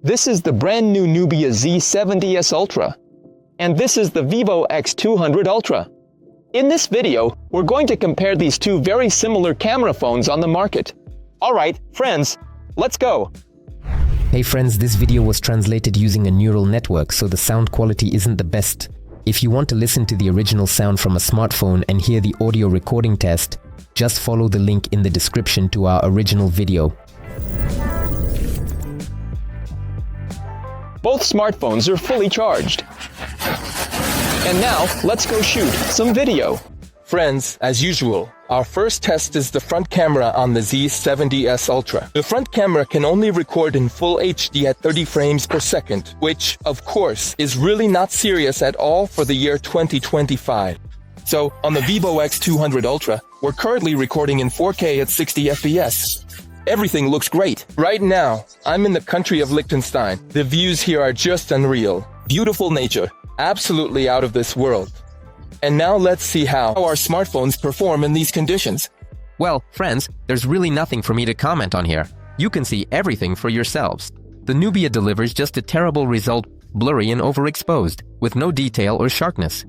This is the brand new Nubia Z70S Ultra. And this is the Vivo X200 Ultra. In this video, we're going to compare these two very similar camera phones on the market. Alright, friends, let's go! Hey friends, this video was translated using a neural network, so the sound quality isn't the best. If you want to listen to the original sound from a smartphone and hear the audio recording test, just follow the link in the description to our original video. Both smartphones are fully charged. And now, let's go shoot some video. Friends, as usual, our first test is the front camera on the Z70S Ultra. The front camera can only record in full HD at 30 frames per second, which, of course, is really not serious at all for the year 2025. So, on the Vivo X200 Ultra, we're currently recording in 4K at 60 FPS. Everything looks great. Right now, I'm in the country of Liechtenstein. The views here are just unreal. Beautiful nature. Absolutely out of this world. And now let's see how our smartphones perform in these conditions. Well, friends, there's really nothing for me to comment on here. You can see everything for yourselves. The Nubia delivers just a terrible result, blurry and overexposed, with no detail or sharpness.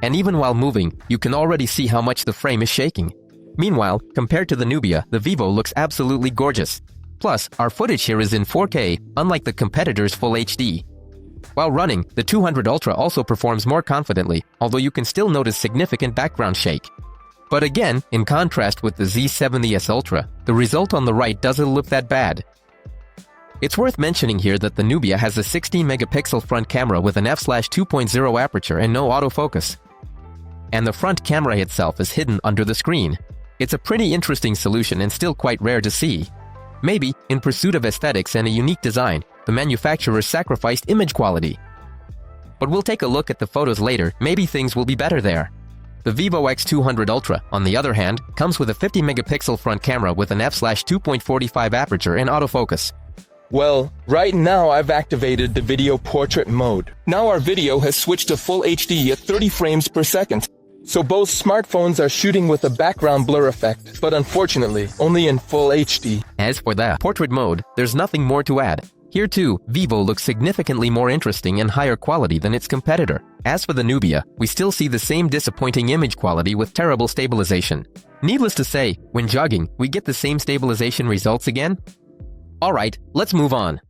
And even while moving, you can already see how much the frame is shaking. Meanwhile, compared to the Nubia, the Vivo looks absolutely gorgeous. Plus, our footage here is in 4K, unlike the competitor's Full HD. While running, the 200 Ultra also performs more confidently, although you can still notice significant background shake. But again, in contrast with the Z70S Ultra, the result on the right doesn't look that bad. It's worth mentioning here that the Nubia has a 16-megapixel front camera with an f/2.0 aperture and no autofocus. And the front camera itself is hidden under the screen. It's a pretty interesting solution and still quite rare to see. Maybe, in pursuit of aesthetics and a unique design, the manufacturer sacrificed image quality. But we'll take a look at the photos later, maybe things will be better there. The Vivo X200 Ultra, on the other hand, comes with a 50-megapixel front camera with an f/2.45 aperture and autofocus. Well, right now I've activated the video portrait mode. Now our video has switched to full HD at 30 frames per second. So both smartphones are shooting with a background blur effect, but unfortunately, only in full HD. As for the portrait mode, there's nothing more to add. Here too, Vivo looks significantly more interesting and higher quality than its competitor. As for the Nubia, we still see the same disappointing image quality with terrible stabilization. Needless to say, when jogging, we get the same stabilization results again? Alright, let's move on.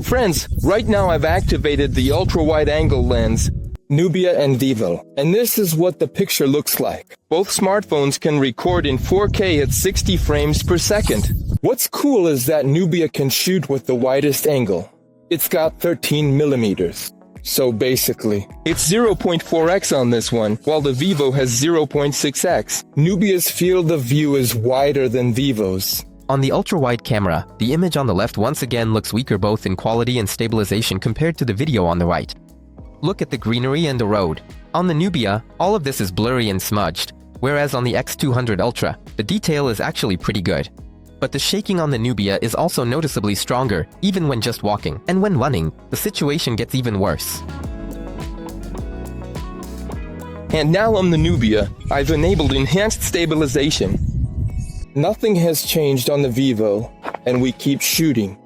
Friends, right now I've activated the ultra-wide-angle lens, Nubia and Vivo, and this is what the picture looks like. Both smartphones can record in 4K at 60 frames per second. What's cool is that Nubia can shoot with the widest angle. It's got 13 millimeters. So basically, it's 0.4x on this one, while the Vivo has 0.6x. Nubia's field of view is wider than Vivo's. On the ultra-wide camera, the image on the left once again looks weaker both in quality and stabilization compared to the video on the right. Look at the greenery and the road. On the Nubia, all of this is blurry and smudged, whereas on the X200 Ultra, the detail is actually pretty good. But the shaking on the Nubia is also noticeably stronger, even when just walking. And when running, the situation gets even worse. And now on the Nubia, I've enabled enhanced stabilization. Nothing has changed on the Vivo, and we keep shooting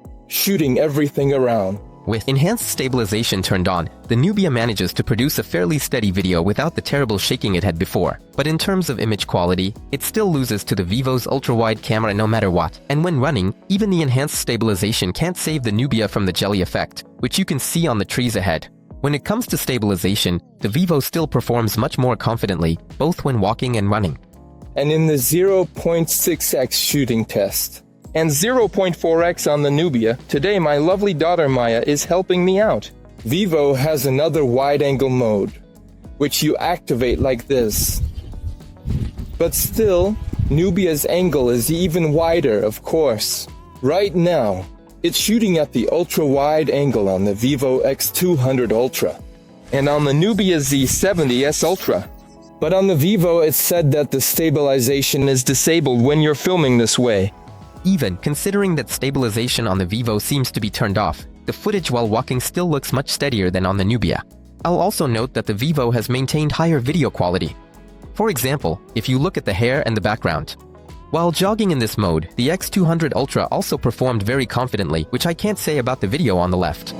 everything around. With enhanced stabilization turned on, the Nubia manages to produce a fairly steady video without the terrible shaking it had before. But in terms of image quality, it still loses to the Vivo's ultra-wide camera no matter what. And when running, even the enhanced stabilization can't save the Nubia from the jelly effect, which you can see on the trees ahead. When it comes to stabilization, the Vivo still performs much more confidently, both when walking and running. And in the 0.6x shooting test, and 0.4x on the Nubia, today my lovely daughter Maya is helping me out. Vivo has another wide-angle mode, which you activate like this. But still, Nubia's angle is even wider, of course. Right now, it's shooting at the ultra-wide angle on the Vivo X200 Ultra, and on the Nubia Z70S Ultra. But on the Vivo, it's said that the stabilization is disabled when you're filming this way. Even considering that stabilization on the Vivo seems to be turned off, the footage while walking still looks much steadier than on the Nubia. I'll also note that the Vivo has maintained higher video quality. For example, if you look at the hair and the background, While jogging in this mode, the X200 Ultra also performed very confidently, which I can't say about the video on the left.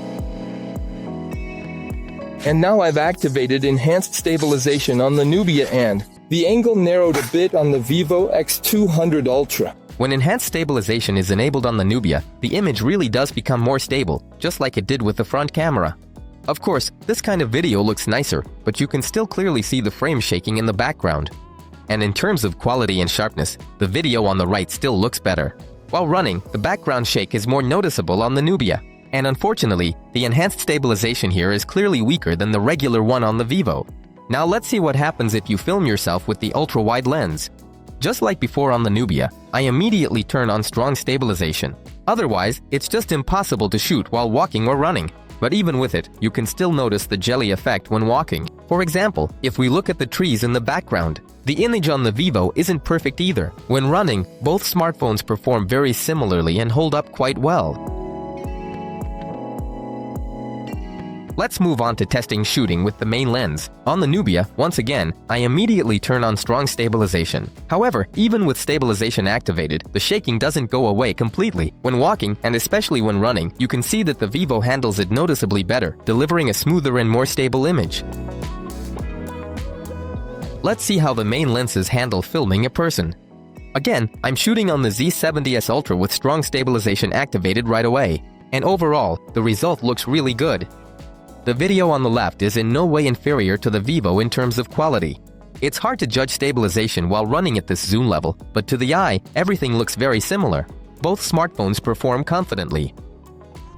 And now I've activated enhanced stabilization on the Nubia and the angle narrowed a bit on the Vivo X200 Ultra. When enhanced stabilization is enabled on the Nubia, the image really does become more stable, just like it did with the front camera. Of course, this kind of video looks nicer, but you can still clearly see the frame shaking in the background. And in terms of quality and sharpness, the video on the right still looks better. While running, the background shake is more noticeable on the Nubia. And unfortunately, the enhanced stabilization here is clearly weaker than the regular one on the Vivo. Now let's see what happens if you film yourself with the ultra-wide lens. Just like before on the Nubia, I immediately turn on strong stabilization. Otherwise, it's just impossible to shoot while walking or running. But even with it, you can still notice the jelly effect when walking. For example, if we look at the trees in the background, the image on the Vivo isn't perfect either. When running, both smartphones perform very similarly and hold up quite well. Let's move on to testing shooting with the main lens. On the Nubia, once again, I immediately turn on strong stabilization. However, even with stabilization activated, the shaking doesn't go away completely. When walking, and especially when running, you can see that the Vivo handles it noticeably better, delivering a smoother and more stable image. Let's see how the main lenses handle filming a person. Again, I'm shooting on the Z70S Ultra with strong stabilization activated right away. And overall, the result looks really good. The video on the left is in no way inferior to the Vivo in terms of quality. It's hard to judge stabilization while running at this zoom level, but to the eye, everything looks very similar. Both smartphones perform confidently.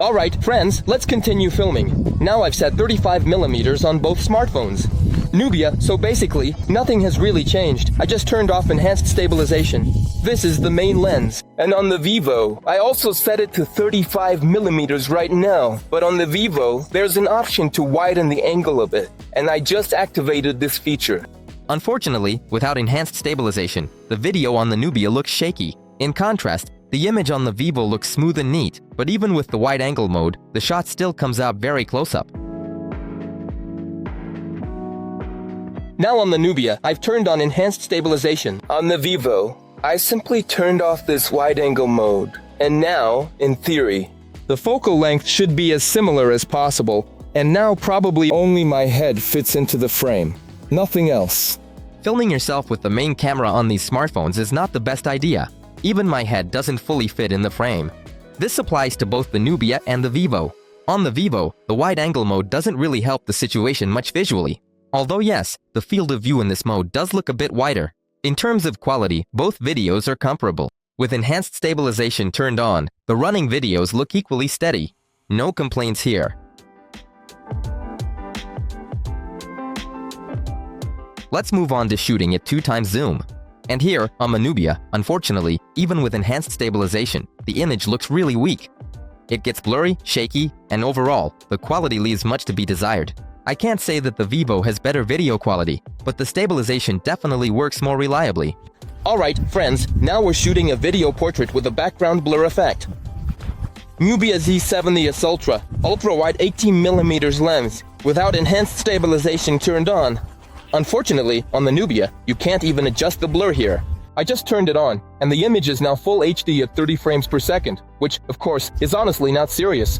Alright, friends, let's continue filming. Now I've set 35mm on both smartphones. Nubia, so basically, nothing has really changed. I just turned off enhanced stabilization. This is the main lens. And on the Vivo, I also set it to 35mm right now. But on the Vivo, there's an option to widen the angle a bit. And I just activated this feature. Unfortunately, without enhanced stabilization, the video on the Nubia looks shaky. In contrast, the image on the Vivo looks smooth and neat, but even with the wide-angle mode, the shot still comes out very close-up. Now on the Nubia, I've turned on enhanced stabilization. On the Vivo, I simply turned off this wide-angle mode. And now, in theory, the focal length should be as similar as possible, and now probably only my head fits into the frame. Nothing else. Filming yourself with the main camera on these smartphones is not the best idea. Even my head doesn't fully fit in the frame. This applies to both the Nubia and the Vivo. On the Vivo, the wide-angle mode doesn't really help the situation much visually. Although yes, the field of view in this mode does look a bit wider. In terms of quality, both videos are comparable. With enhanced stabilization turned on, the running videos look equally steady. No complaints here. Let's move on to shooting at 2x zoom. And here, on the Nubia, unfortunately, even with enhanced stabilization, the image looks really weak. It gets blurry, shaky, and overall, the quality leaves much to be desired. I can't say that the Vivo has better video quality, but the stabilization definitely works more reliably. Alright, friends, now we're shooting a video portrait with a background blur effect. Nubia Z70S Ultra, ultra-wide 18mm lens, without enhanced stabilization turned on. Unfortunately, on the Nubia, you can't even adjust the blur here. I just turned it on, and the image is now full HD at 30 frames per second, which, of course, is honestly not serious.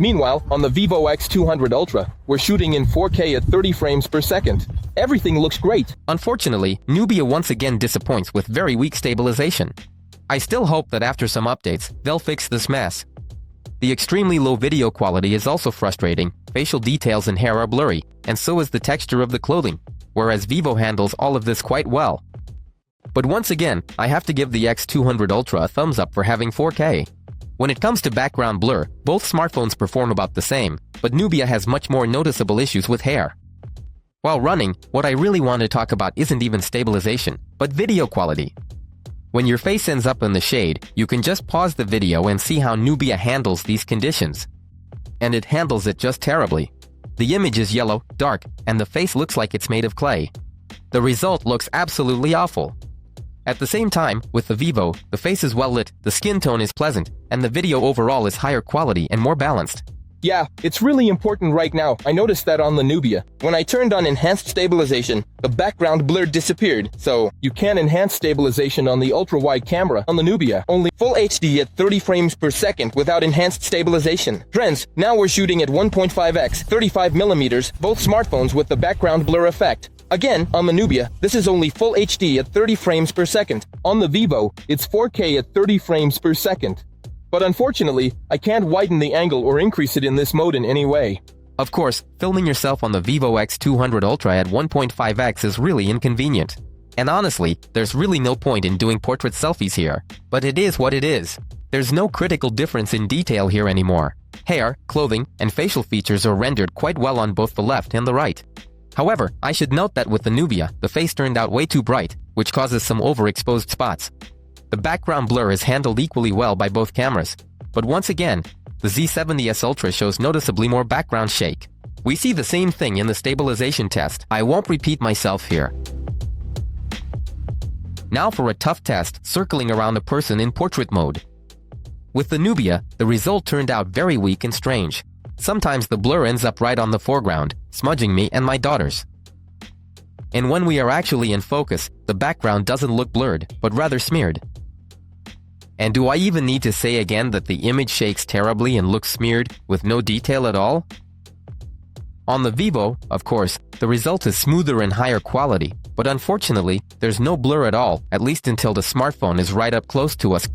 Meanwhile, on the Vivo X200 Ultra, we're shooting in 4K at 30 frames per second. Everything looks great. Unfortunately, Nubia once again disappoints with very weak stabilization. I still hope that after some updates, they'll fix this mess. The extremely low video quality is also frustrating. Facial details and hair are blurry, and so is the texture of the clothing, whereas Vivo handles all of this quite well. But once again, I have to give the X200 Ultra a thumbs up for having 4K. When it comes to background blur, both smartphones perform about the same, but Nubia has much more noticeable issues with hair. While running, what I really want to talk about isn't even stabilization, but video quality. When your face ends up in the shade, you can just pause the video and see how Nubia handles these conditions. And it handles it just terribly. The image is yellow, dark, and the face looks like it's made of clay. The result looks absolutely awful. At the same time, with the Vivo, the face is well lit, the skin tone is pleasant, and the video overall is higher quality and more balanced. Yeah, it's really important right now. I noticed that on the Nubia. When I turned on enhanced stabilization, the background blur disappeared. So, you can enhance stabilization on the ultra-wide camera on the Nubia. Only full HD at 30 frames per second without enhanced stabilization. Friends, now we're shooting at 1.5x, 35mm, both smartphones with the background blur effect. Again, on the Nubia, this is only full HD at 30 frames per second. On the Vivo, it's 4K at 30 frames per second. But unfortunately, I can't widen the angle or increase it in this mode in any way. Of course, filming yourself on the Vivo X200 Ultra at 1.5x is really inconvenient. And honestly, there's really no point in doing portrait selfies here. But it is what it is. There's no critical difference in detail here anymore. Hair, clothing, and facial features are rendered quite well on both the left and the right. However, I should note that with the Nubia, the face turned out way too bright, which causes some overexposed spots. The background blur is handled equally well by both cameras, but once again, the Z70S Ultra shows noticeably more background shake. We see the same thing in the stabilization test. I won't repeat myself here. Now for a tough test, circling around a person in portrait mode. With the Nubia, the result turned out very weak and strange. Sometimes the blur ends up right on the foreground, smudging me and my daughters. And when we are actually in focus, the background doesn't look blurred, but rather smeared. And do I even need to say again that the image shakes terribly and looks smeared with no detail at all? On the Vivo, of course, the result is smoother and higher quality, but unfortunately, there's no blur at all, at least until the smartphone is right up close to us.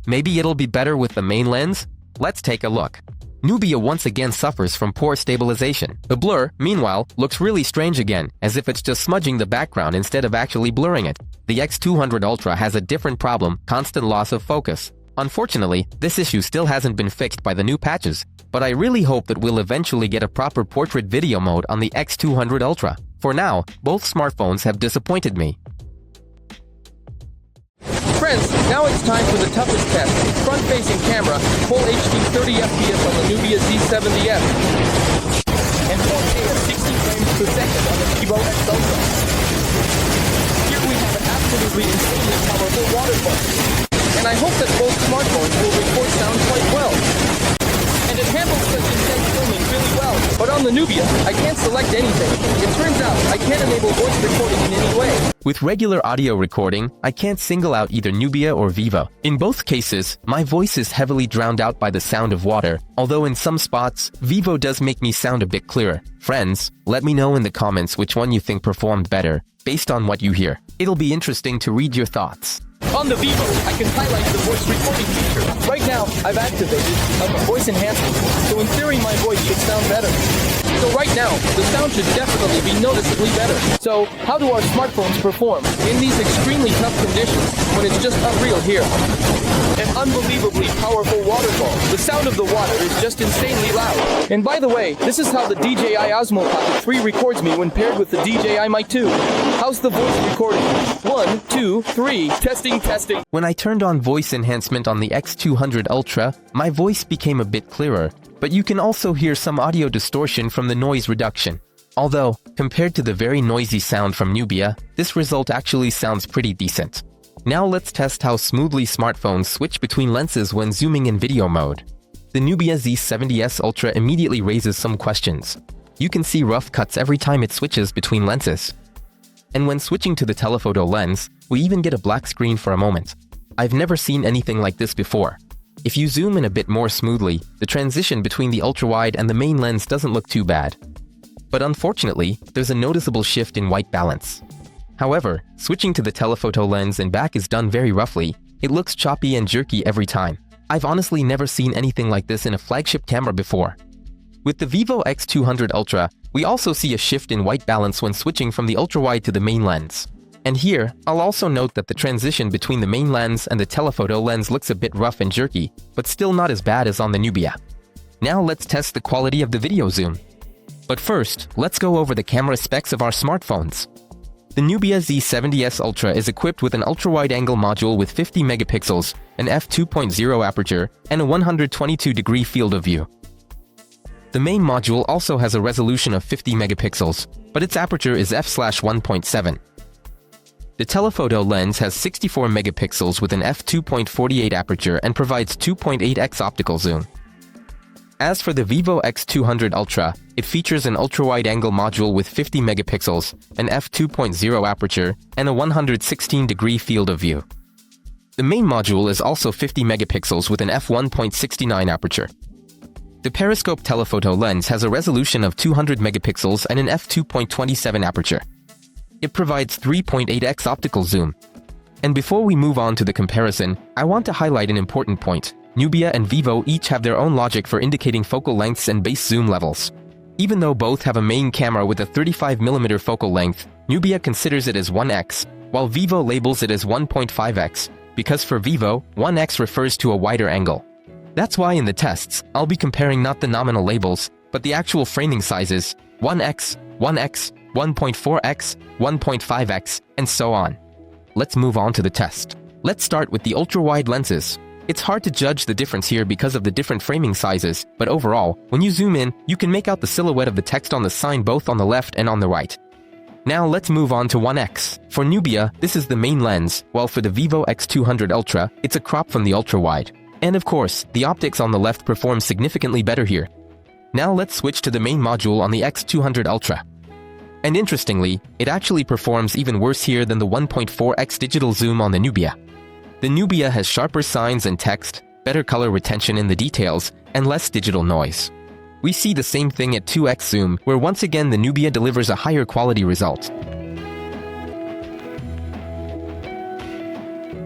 Maybe it'll be better with the main lens? Let's take a look. Nubia once again suffers from poor stabilization. The blur, meanwhile, looks really strange again, as if it's just smudging the background instead of actually blurring it. The X200 Ultra has a different problem, constant loss of focus. Unfortunately, this issue still hasn't been fixed by the new patches, but I really hope that we'll eventually get a proper portrait video mode on the X200 Ultra. For now, both smartphones have disappointed me. Friends, now it's time for the toughest test. Front-facing camera, full HD 30fps on the Nubia Z70S, and 4K at 60 frames per second on the Vivo X Ultra. Here we have an absolutely insanely powerful waterfall, and I hope that both smartphones will record sound quite well. And it handles such intense filming really well. But on the Nubia, I can't select anything. It turns out I can't enable voice recording in any way. With regular audio recording, I can't single out either Nubia or Vivo. In both cases, my voice is heavily drowned out by the sound of water, although in some spots, Vivo does make me sound a bit clearer. Friends, let me know in the comments which one you think performed better, based on what you hear. It'll be interesting to read your thoughts. On the Vivo, I can highlight the voice recording feature. Right now, I've activated voice enhancement, so in theory my voice should sound better. So right now, the sound should definitely be noticeably better. So, how do our smartphones perform in these extremely tough conditions when it's just unreal here? An unbelievably powerful waterfall. The sound of the water is just insanely loud. And by the way, this is how the DJI Osmo Pocket 3 records me when paired with the DJI Mic 2. How's the voice recording? 1, 2, 3, testing. When I turned on voice enhancement on the X200 Ultra, my voice became a bit clearer, but you can also hear some audio distortion from the noise reduction. Although, compared to the very noisy sound from Nubia, this result actually sounds pretty decent. Now let's test how smoothly smartphones switch between lenses when zooming in video mode. The Nubia Z70S Ultra immediately raises some questions. You can see rough cuts every time it switches between lenses. And when switching to the telephoto lens, we even get a black screen for a moment. I've never seen anything like this before. If you zoom in a bit more smoothly, the transition between the ultrawide and the main lens doesn't look too bad. But unfortunately, there's a noticeable shift in white balance. However, switching to the telephoto lens and back is done very roughly. It looks choppy and jerky every time. I've honestly never seen anything like this in a flagship camera before. With the Vivo X200 Ultra, we also see a shift in white balance when switching from the ultrawide to the main lens. And here, I'll also note that the transition between the main lens and the telephoto lens looks a bit rough and jerky, but still not as bad as on the Nubia. Now let's test the quality of the video zoom. But first, let's go over the camera specs of our smartphones. The Nubia Z70S Ultra is equipped with an ultra-wide-angle module with 50 megapixels, an f2.0 aperture, and a 122-degree field of view. The main module also has a resolution of 50 megapixels, but its aperture is f/1.7. The telephoto lens has 64 megapixels with an f2.48 aperture and provides 2.8x optical zoom. As for the Vivo X200 Ultra, it features an ultra-wide-angle module with 50 megapixels, an f2.0 aperture, and a 116-degree field of view. The main module is also 50 megapixels with an f1.69 aperture. The periscope telephoto lens has a resolution of 200 megapixels and an f2.27 aperture. It provides 3.8x optical zoom. And before we move on to the comparison, I want to highlight an important point. Nubia and Vivo each have their own logic for indicating focal lengths and base zoom levels. Even though both have a main camera with a 35mm focal length, Nubia considers it as 1x, while Vivo labels it as 1.5x, because for Vivo, 1x refers to a wider angle. That's why in the tests, I'll be comparing not the nominal labels, but the actual framing sizes, 1x, 1x, 1.4x, 1.5x, and so on. Let's move on to the test. Let's start with the ultra-wide lenses. It's hard to judge the difference here because of the different framing sizes, but overall, when you zoom in, you can make out the silhouette of the text on the sign both on the left and on the right. Now let's move on to 1x. For Nubia, this is the main lens, while for the Vivo X200 Ultra, it's a crop from the ultra-wide. And of course, the optics on the left perform significantly better here. Now let's switch to the main module on the X200 Ultra. And interestingly, it actually performs even worse here than the 1.4x digital zoom on the Nubia. The Nubia has sharper signs and text, better color retention in the details, and less digital noise. We see the same thing at 2x zoom, where once again the Nubia delivers a higher quality result.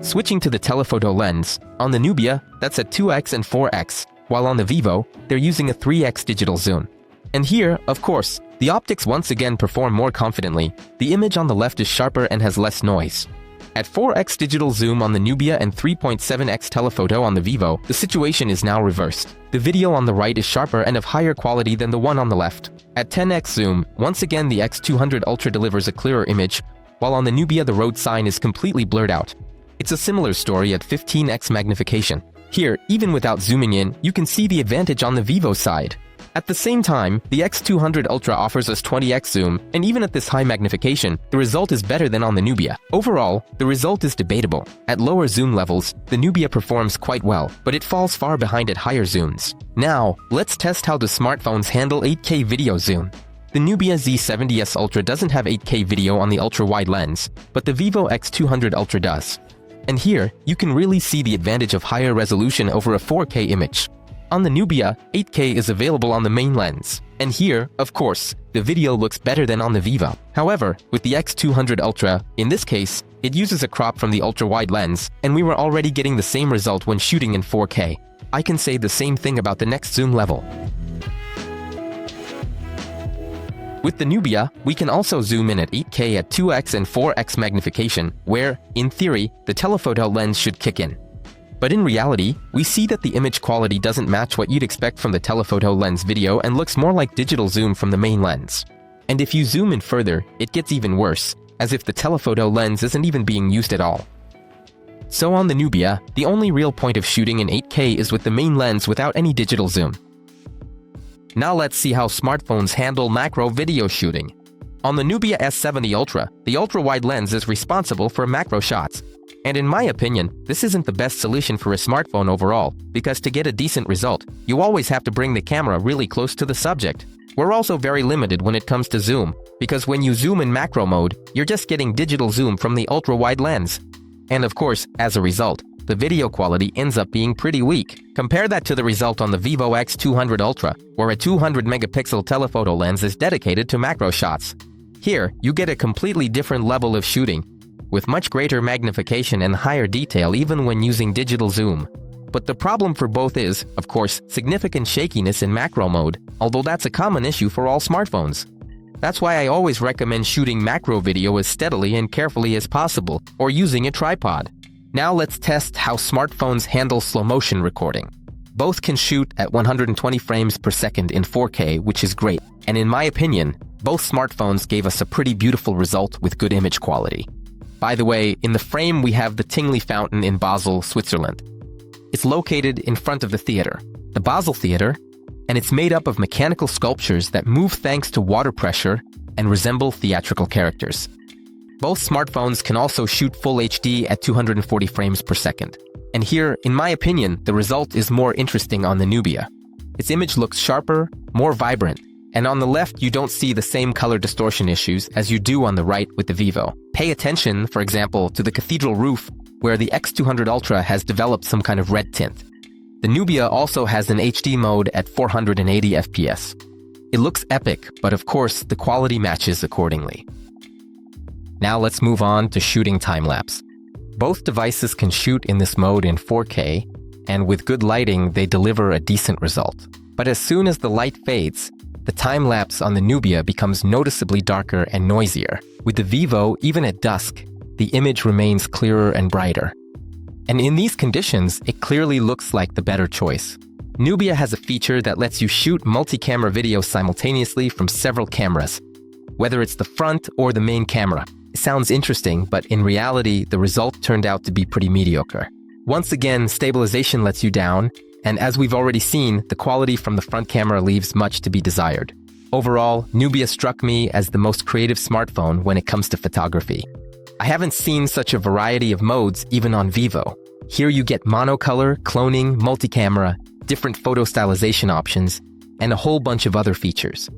Switching to the telephoto lens, on the Nubia, that's at 2x and 4x, while on the Vivo, they're using a 3x digital zoom. And here, of course, the optics once again perform more confidently. The image on the left is sharper and has less noise. At 4x digital zoom on the Nubia and 3.7x telephoto on the Vivo, the situation is now reversed. The video on the right is sharper and of higher quality than the one on the left. At 10x zoom, once again the X200 Ultra delivers a clearer image, while on the Nubia the road sign is completely blurred out. It's a similar story at 15x magnification. Here, even without zooming in, you can see the advantage on the Vivo side. At the same time, the X200 Ultra offers us 20x zoom, and even at this high magnification, the result is better than on the Nubia. Overall, the result is debatable. At lower zoom levels, the Nubia performs quite well, but it falls far behind at higher zooms. Now, let's test how the smartphones handle 8K video zoom. The Nubia Z70S Ultra doesn't have 8K video on the ultra-wide lens, but the Vivo X200 Ultra does. And here, you can really see the advantage of higher resolution over a 4K image. On the Nubia, 8K is available on the main lens. And here, of course, the video looks better than on the Vivo. However, with the X200 Ultra, in this case, it uses a crop from the ultra-wide lens, and we were already getting the same result when shooting in 4K. I can say the same thing about the next zoom level. With the Nubia, we can also zoom in at 8K at 2x and 4x magnification, where, in theory, the telephoto lens should kick in. But in reality, we see that the image quality doesn't match what you'd expect from the telephoto lens video and looks more like digital zoom from the main lens. And if you zoom in further, it gets even worse, as if the telephoto lens isn't even being used at all. So on the Nubia, the only real point of shooting in 8K is with the main lens without any digital zoom. Now let's see how smartphones handle macro video shooting. On the Nubia S70 Ultra, the ultra-wide lens is responsible for macro shots. And in my opinion, this isn't the best solution for a smartphone overall, because to get a decent result, you always have to bring the camera really close to the subject. We're also very limited when it comes to zoom, because when you zoom in macro mode, you're just getting digital zoom from the ultra-wide lens. And of course, as a result, the video quality ends up being pretty weak. Compare that to the result on the Vivo X200 Ultra, where a 200 megapixel telephoto lens is dedicated to macro shots. Here, you get a completely different level of shooting, with much greater magnification and higher detail even when using digital zoom. But the problem for both is, of course, significant shakiness in macro mode, although that's a common issue for all smartphones. That's why I always recommend shooting macro video as steadily and carefully as possible, or using a tripod. Now let's test how smartphones handle slow motion recording. Both can shoot at 120 frames per second in 4K, which is great, and in my opinion, both smartphones gave us a pretty beautiful result with good image quality. By the way, in the frame we have the Tingley Fountain in Basel, Switzerland. It's located in front of the theater. The Basel Theater, and it's made up of mechanical sculptures that move thanks to water pressure and resemble theatrical characters. Both smartphones can also shoot full HD at 240 frames per second. And here, in my opinion, the result is more interesting on the Nubia. Its image looks sharper, more vibrant, and on the left you don't see the same color distortion issues as you do on the right with the Vivo. Pay attention, for example, to the cathedral roof where the X200 Ultra has developed some kind of red tint. The Nubia also has an HD mode at 480 FPS. It looks epic, but of course the quality matches accordingly. Now let's move on to shooting time-lapse. Both devices can shoot in this mode in 4K, and with good lighting they deliver a decent result. But as soon as the light fades, the time-lapse on the Nubia becomes noticeably darker and noisier. With the Vivo, even at dusk, the image remains clearer and brighter. And in these conditions, it clearly looks like the better choice. Nubia has a feature that lets you shoot multi-camera video simultaneously from several cameras, whether it's the front or the main camera. It sounds interesting, but in reality, the result turned out to be pretty mediocre. Once again, stabilization lets you down, and as we've already seen, the quality from the front camera leaves much to be desired. Overall, Nubia struck me as the most creative smartphone when it comes to photography. I haven't seen such a variety of modes even on Vivo. Here you get monocolor, cloning, multi-camera, different photo stylization options, and a whole bunch of other features.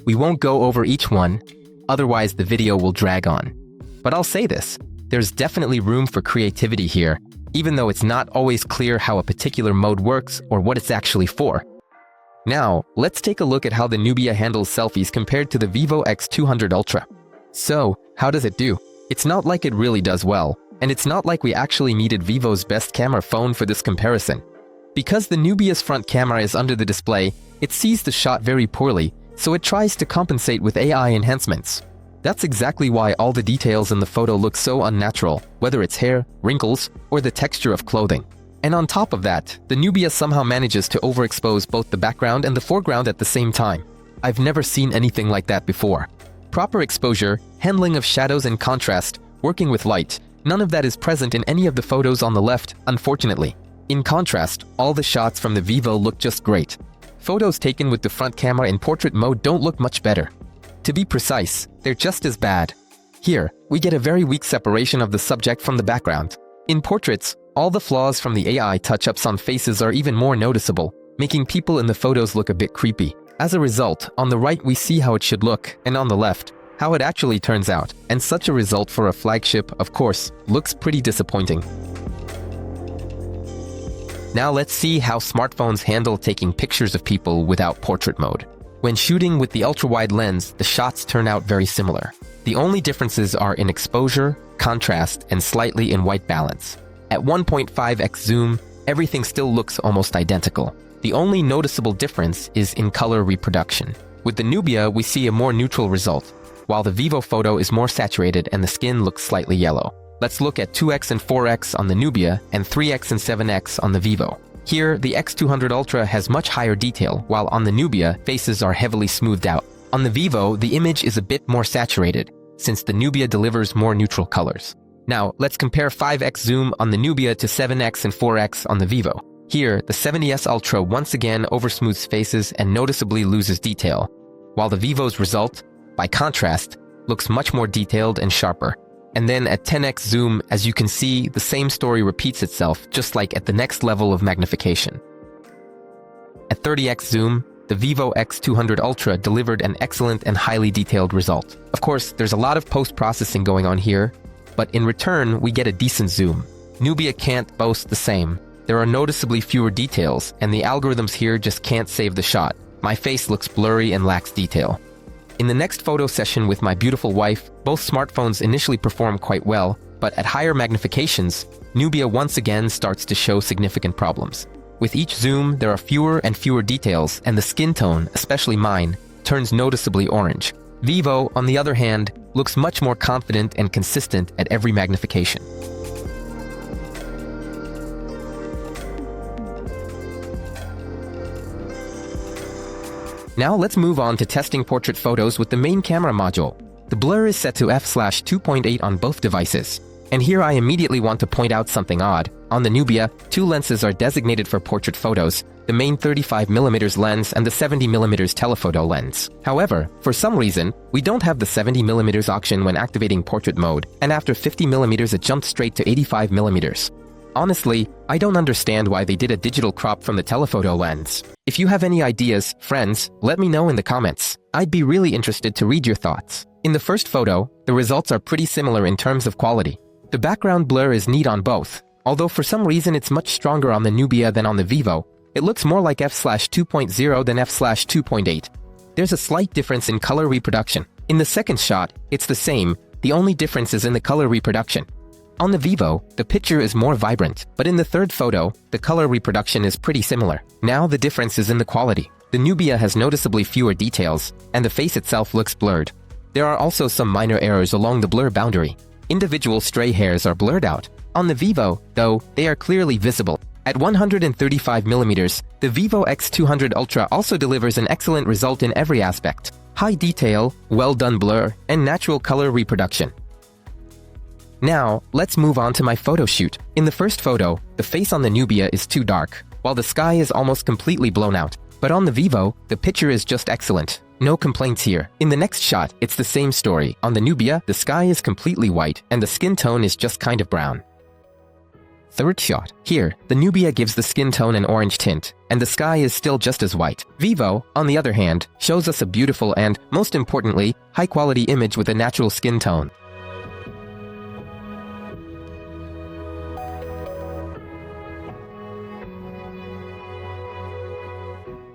We won't go over each one, otherwise the video will drag on. But I'll say this, there's definitely room for creativity here, even though it's not always clear how a particular mode works or what it's actually for. Now, let's take a look at how the Nubia handles selfies compared to the Vivo X200 Ultra. So, how does it do? It's not like it really does well, and it's not like we actually needed Vivo's best camera phone for this comparison. Because the Nubia's front camera is under the display, it sees the shot very poorly, so it tries to compensate with AI enhancements. That's exactly why all the details in the photo look so unnatural, whether it's hair, wrinkles, or the texture of clothing. And on top of that, the Nubia somehow manages to overexpose both the background and the foreground at the same time. I've never seen anything like that before. Proper exposure, handling of shadows and contrast, working with light, none of that is present in any of the photos on the left, unfortunately. In contrast, all the shots from the Vivo look just great. Photos taken with the front camera in portrait mode don't look much better. To be precise, they're just as bad. Here, we get a very weak separation of the subject from the background. In portraits, all the flaws from the AI touch-ups on faces are even more noticeable, making people in the photos look a bit creepy. As a result, on the right we see how it should look, and on the left, how it actually turns out. And such a result for a flagship, of course, looks pretty disappointing. Now let's see how smartphones handle taking pictures of people without portrait mode. When shooting with the ultra-wide lens, the shots turn out very similar. The only differences are in exposure, contrast, and slightly in white balance. At 1.5x zoom, everything still looks almost identical. The only noticeable difference is in color reproduction. With the Nubia, we see a more neutral result, while the Vivo photo is more saturated and the skin looks slightly yellow. Let's look at 2x and 4x on the Nubia and 3x and 7x on the Vivo. Here, the X200 Ultra has much higher detail, while on the Nubia, faces are heavily smoothed out. On the Vivo, the image is a bit more saturated, since the Nubia delivers more neutral colors. Now, let's compare 5x zoom on the Nubia to 7x and 4x on the Vivo. Here, the 70S Ultra once again oversmooths faces and noticeably loses detail, while the Vivo's result, by contrast, looks much more detailed and sharper. And then at 10x zoom, as you can see, the same story repeats itself, just like at the next level of magnification. At 30x zoom, the Vivo X200 Ultra delivered an excellent and highly detailed result. Of course, there's a lot of post-processing going on here, but in return, we get a decent zoom. Nubia can't boast the same. There are noticeably fewer details, and the algorithms here just can't save the shot. My face looks blurry and lacks detail. In the next photo session with my beautiful wife, both smartphones initially perform quite well, but at higher magnifications, Nubia once again starts to show significant problems. With each zoom, there are fewer and fewer details, and the skin tone, especially mine, turns noticeably orange. Vivo, on the other hand, looks much more confident and consistent at every magnification. Now let's move on to testing portrait photos with the main camera module. The blur is set to f/2.8 on both devices. And here I immediately want to point out something odd. On the Nubia, two lenses are designated for portrait photos, the main 35mm lens and the 70mm telephoto lens. However, for some reason, we don't have the 70mm option when activating portrait mode, and after 50mm it jumped straight to 85mm. Honestly, I don't understand why they did a digital crop from the telephoto lens. If you have any ideas, friends, let me know in the comments. I'd be really interested to read your thoughts. In the first photo, the results are pretty similar in terms of quality. The background blur is neat on both, although for some reason it's much stronger on the Nubia than on the Vivo. It looks more like f/2.0 than f/2.8. There's a slight difference in color reproduction. In the second shot, it's the same, the only difference is in the color reproduction. On the Vivo, the picture is more vibrant, but in the third photo, the color reproduction is pretty similar. Now the difference is in the quality. The Nubia has noticeably fewer details, and the face itself looks blurred. There are also some minor errors along the blur boundary. Individual stray hairs are blurred out. On the Vivo, though, they are clearly visible. At 135mm, the Vivo X200 Ultra also delivers an excellent result in every aspect. High detail, well-done blur, and natural color reproduction. Now, let's move on to my photo shoot. In the first photo, the face on the Nubia is too dark, while the sky is almost completely blown out. But on the Vivo, the picture is just excellent. No complaints here. In the next shot, it's the same story. On the Nubia, the sky is completely white, and the skin tone is just kind of brown. Third shot. Here, the Nubia gives the skin tone an orange tint, and the sky is still just as white. Vivo, on the other hand, shows us a beautiful and, most importantly, high-quality image with a natural skin tone.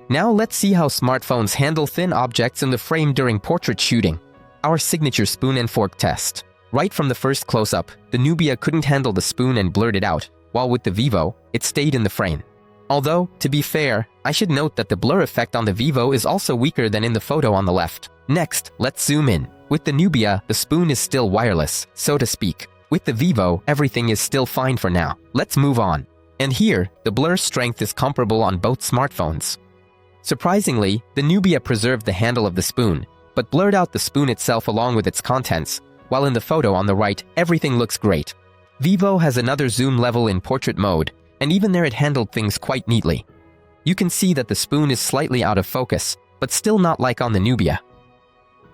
Now let's see how smartphones handle thin objects in the frame during portrait shooting. Our signature spoon and fork test. Right from the first close-up, the Nubia couldn't handle the spoon and blurred it out, while with the Vivo, it stayed in the frame. Although, to be fair, I should note that the blur effect on the Vivo is also weaker than in the photo on the left. Next, let's zoom in. With the Nubia, the spoon is still wireless, so to speak. With the Vivo, everything is still fine for now. Let's move on. And here, the blur strength is comparable on both smartphones. Surprisingly, the Nubia preserved the handle of the spoon, but blurred out the spoon itself along with its contents, while in the photo on the right, everything looks great. Vivo has another zoom level in portrait mode, and even there it handled things quite neatly. You can see that the spoon is slightly out of focus, but still not like on the Nubia.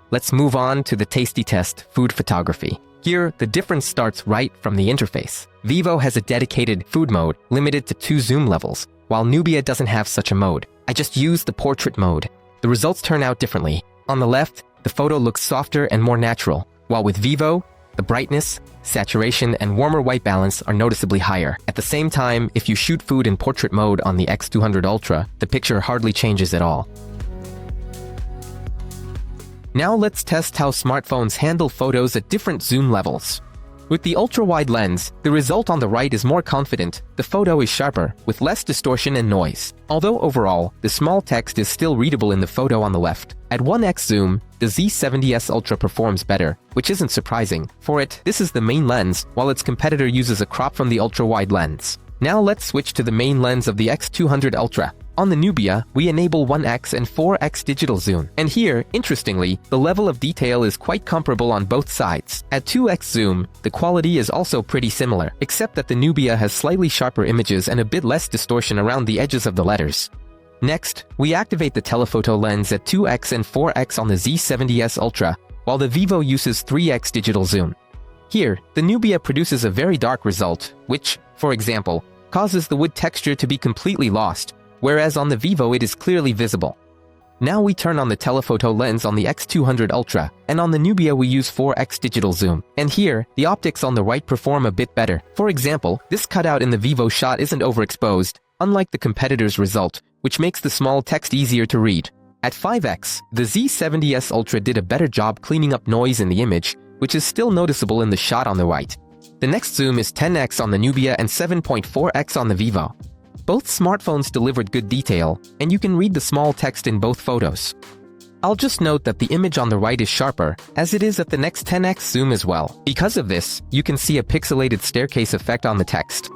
Let's move on to the tasty test, food photography. Here, the difference starts right from the interface. Vivo has a dedicated food mode, limited to 2 zoom levels, while Nubia doesn't have such a mode. I just used the portrait mode. The results turn out differently. On the left, the photo looks softer and more natural, while with Vivo, the brightness, saturation, and warmer white balance are noticeably higher. At the same time, if you shoot food in portrait mode on the X200 Ultra, the picture hardly changes at all. Now let's test how smartphones handle photos at different zoom levels. With the ultra-wide lens, the result on the right is more confident, the photo is sharper, with less distortion and noise. Although overall, the small text is still readable in the photo on the left. At 1x zoom, the Z70S Ultra performs better, which isn't surprising. For it, this is the main lens, while its competitor uses a crop from the ultra-wide lens. Now let's switch to the main lens of the X200 Ultra. On the Nubia, we enable 1x and 4x digital zoom. And here, interestingly, the level of detail is quite comparable on both sides. At 2x zoom, the quality is also pretty similar, except that the Nubia has slightly sharper images and a bit less distortion around the edges of the letters. Next, we activate the telephoto lens at 2x and 4x on the Z70S Ultra, while the Vivo uses 3x digital zoom. Here, the Nubia produces a very dark result, which, for example, causes the wood texture to be completely lost, whereas on the Vivo it is clearly visible. Now we turn on the telephoto lens on the X200 Ultra, and on the Nubia we use 4x digital zoom. And here, the optics on the right perform a bit better. For example, this cutout in the Vivo shot isn't overexposed, unlike the competitor's result, which makes the small text easier to read. At 5x, the Z70S Ultra did a better job cleaning up noise in the image, which is still noticeable in the shot on the right. The next zoom is 10x on the Nubia and 7.4x on the Vivo. Both smartphones delivered good detail, and you can read the small text in both photos. I'll just note that the image on the right is sharper, as it is at the next 10x zoom as well. Because of this, you can see a pixelated staircase effect on the text.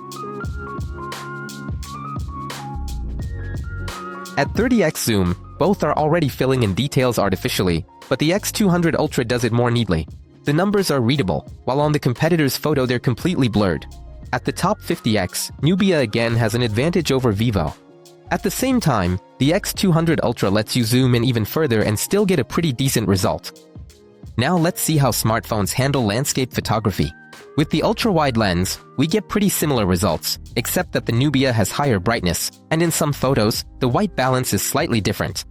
At 30x zoom, both are already filling in details artificially, but the X200 Ultra does it more neatly. The numbers are readable, while on the competitor's photo they're completely blurred. At the top 50x, Nubia again has an advantage over Vivo. At the same time, the X200 Ultra lets you zoom in even further and still get a pretty decent result. Now let's see how smartphones handle landscape photography. With the ultra-wide lens, we get pretty similar results, except that the Nubia has higher brightness, and in some photos, the white balance is slightly different.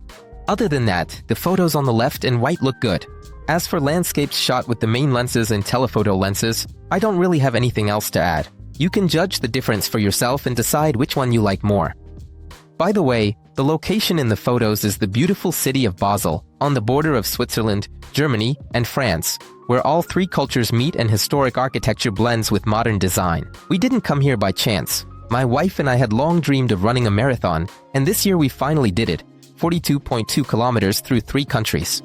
Other than that, the photos on the left and right look good. As for landscapes shot with the main lenses and telephoto lenses, I don't really have anything else to add. You can judge the difference for yourself and decide which one you like more. By the way, the location in the photos is the beautiful city of Basel, on the border of Switzerland, Germany, and France, where all three cultures meet and historic architecture blends with modern design. We didn't come here by chance. My wife and I had long dreamed of running a marathon, and this year we finally did it, 42.2 kilometers through 3 countries.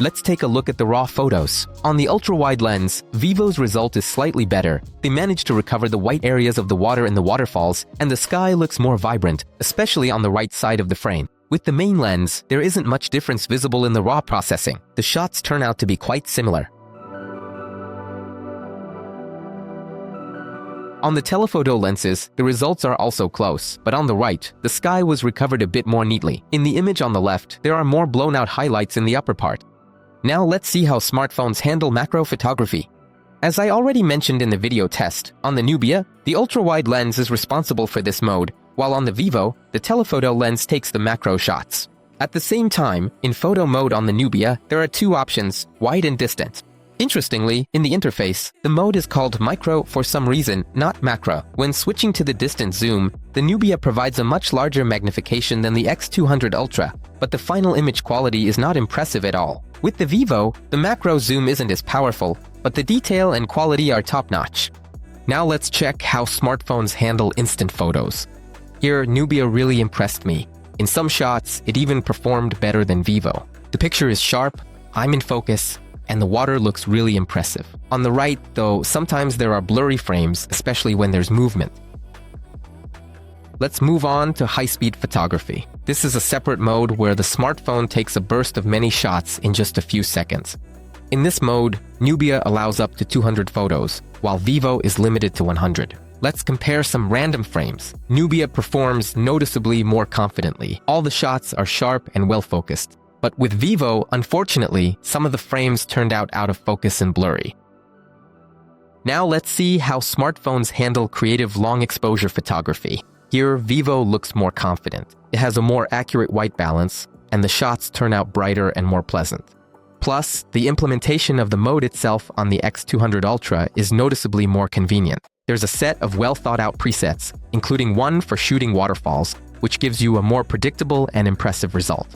Let's take a look at the raw photos. On the ultra-wide lens, Vivo's result is slightly better. They managed to recover the white areas of the water in the waterfalls, and the sky looks more vibrant, especially on the right side of the frame. With the main lens, there isn't much difference visible in the raw processing. The shots turn out to be quite similar. On the telephoto lenses, the results are also close, but on the right, the sky was recovered a bit more neatly. In the image on the left, there are more blown-out highlights in the upper part. Now let's see how smartphones handle macro photography. As I already mentioned in the video test, on the Nubia, the ultra-wide lens is responsible for this mode, while on the Vivo, the telephoto lens takes the macro shots. At the same time, in photo mode on the Nubia, there are 2 options, wide and distant. Interestingly, in the interface, the mode is called micro for some reason, not macro. When switching to the distant zoom, the Nubia provides a much larger magnification than the X200 Ultra, but the final image quality is not impressive at all. With the Vivo, the macro zoom isn't as powerful, but the detail and quality are top-notch. Now let's check how smartphones handle instant photos. Here, Nubia really impressed me. In some shots, it even performed better than Vivo. The picture is sharp, I'm in focus, and the water looks really impressive. On the right, though, sometimes there are blurry frames, especially when there's movement. Let's move on to high-speed photography. This is a separate mode where the smartphone takes a burst of many shots in just a few seconds. In this mode, Nubia allows up to 200 photos, while Vivo is limited to 100. Let's compare some random frames. Nubia performs noticeably more confidently. All the shots are sharp and well-focused. But with Vivo, unfortunately, some of the frames turned out of focus and blurry. Now let's see how smartphones handle creative long-exposure photography. Here, Vivo looks more confident. It has a more accurate white balance, and the shots turn out brighter and more pleasant. Plus, the implementation of the mode itself on the X200 Ultra is noticeably more convenient. There's a set of well-thought-out presets, including one for shooting waterfalls, which gives you a more predictable and impressive result.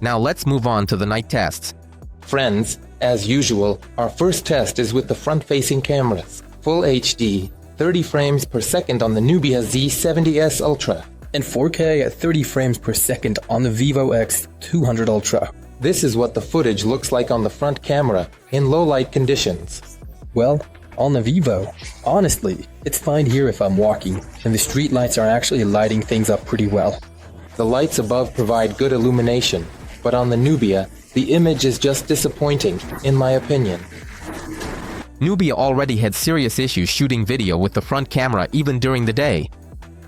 Now let's move on to the night tests. Friends, as usual, our first test is with the front-facing cameras. Full HD, 30 frames per second on the Nubia Z70S Ultra. And 4K at 30 frames per second on the Vivo X200 Ultra. This is what the footage looks like on the front camera, in low-light conditions. Well, on the Vivo, honestly, it's fine here if I'm walking, and the street lights are actually lighting things up pretty well. The lights above provide good illumination, but on the Nubia, the image is just disappointing, in my opinion. Nubia already had serious issues shooting video with the front camera even during the day.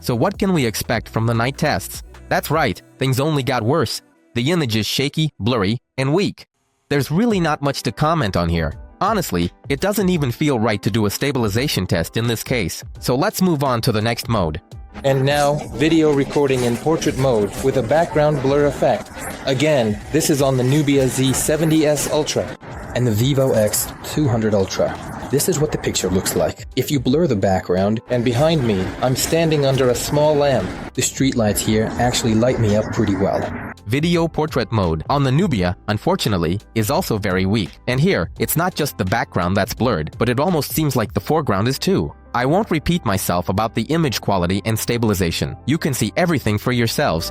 So what can we expect from the night tests? That's right, things only got worse. The image is shaky, blurry, and weak. There's really not much to comment on here. Honestly, it doesn't even feel right to do a stabilization test in this case. So let's move on to the next mode. And now, video recording in portrait mode with a background blur effect. Again, this is on the Nubia Z70S Ultra. And the Vivo X200 Ultra. This is what the picture looks like. If you blur the background, And behind me, I'm standing under a small lamp. the street lights here actually light me up pretty well. Video portrait mode on the Nubia, unfortunately, is also very weak. And here, it's not just the background that's blurred, but it almost seems like the foreground is too. I won't repeat myself about the image quality and stabilization. You can see everything for yourselves.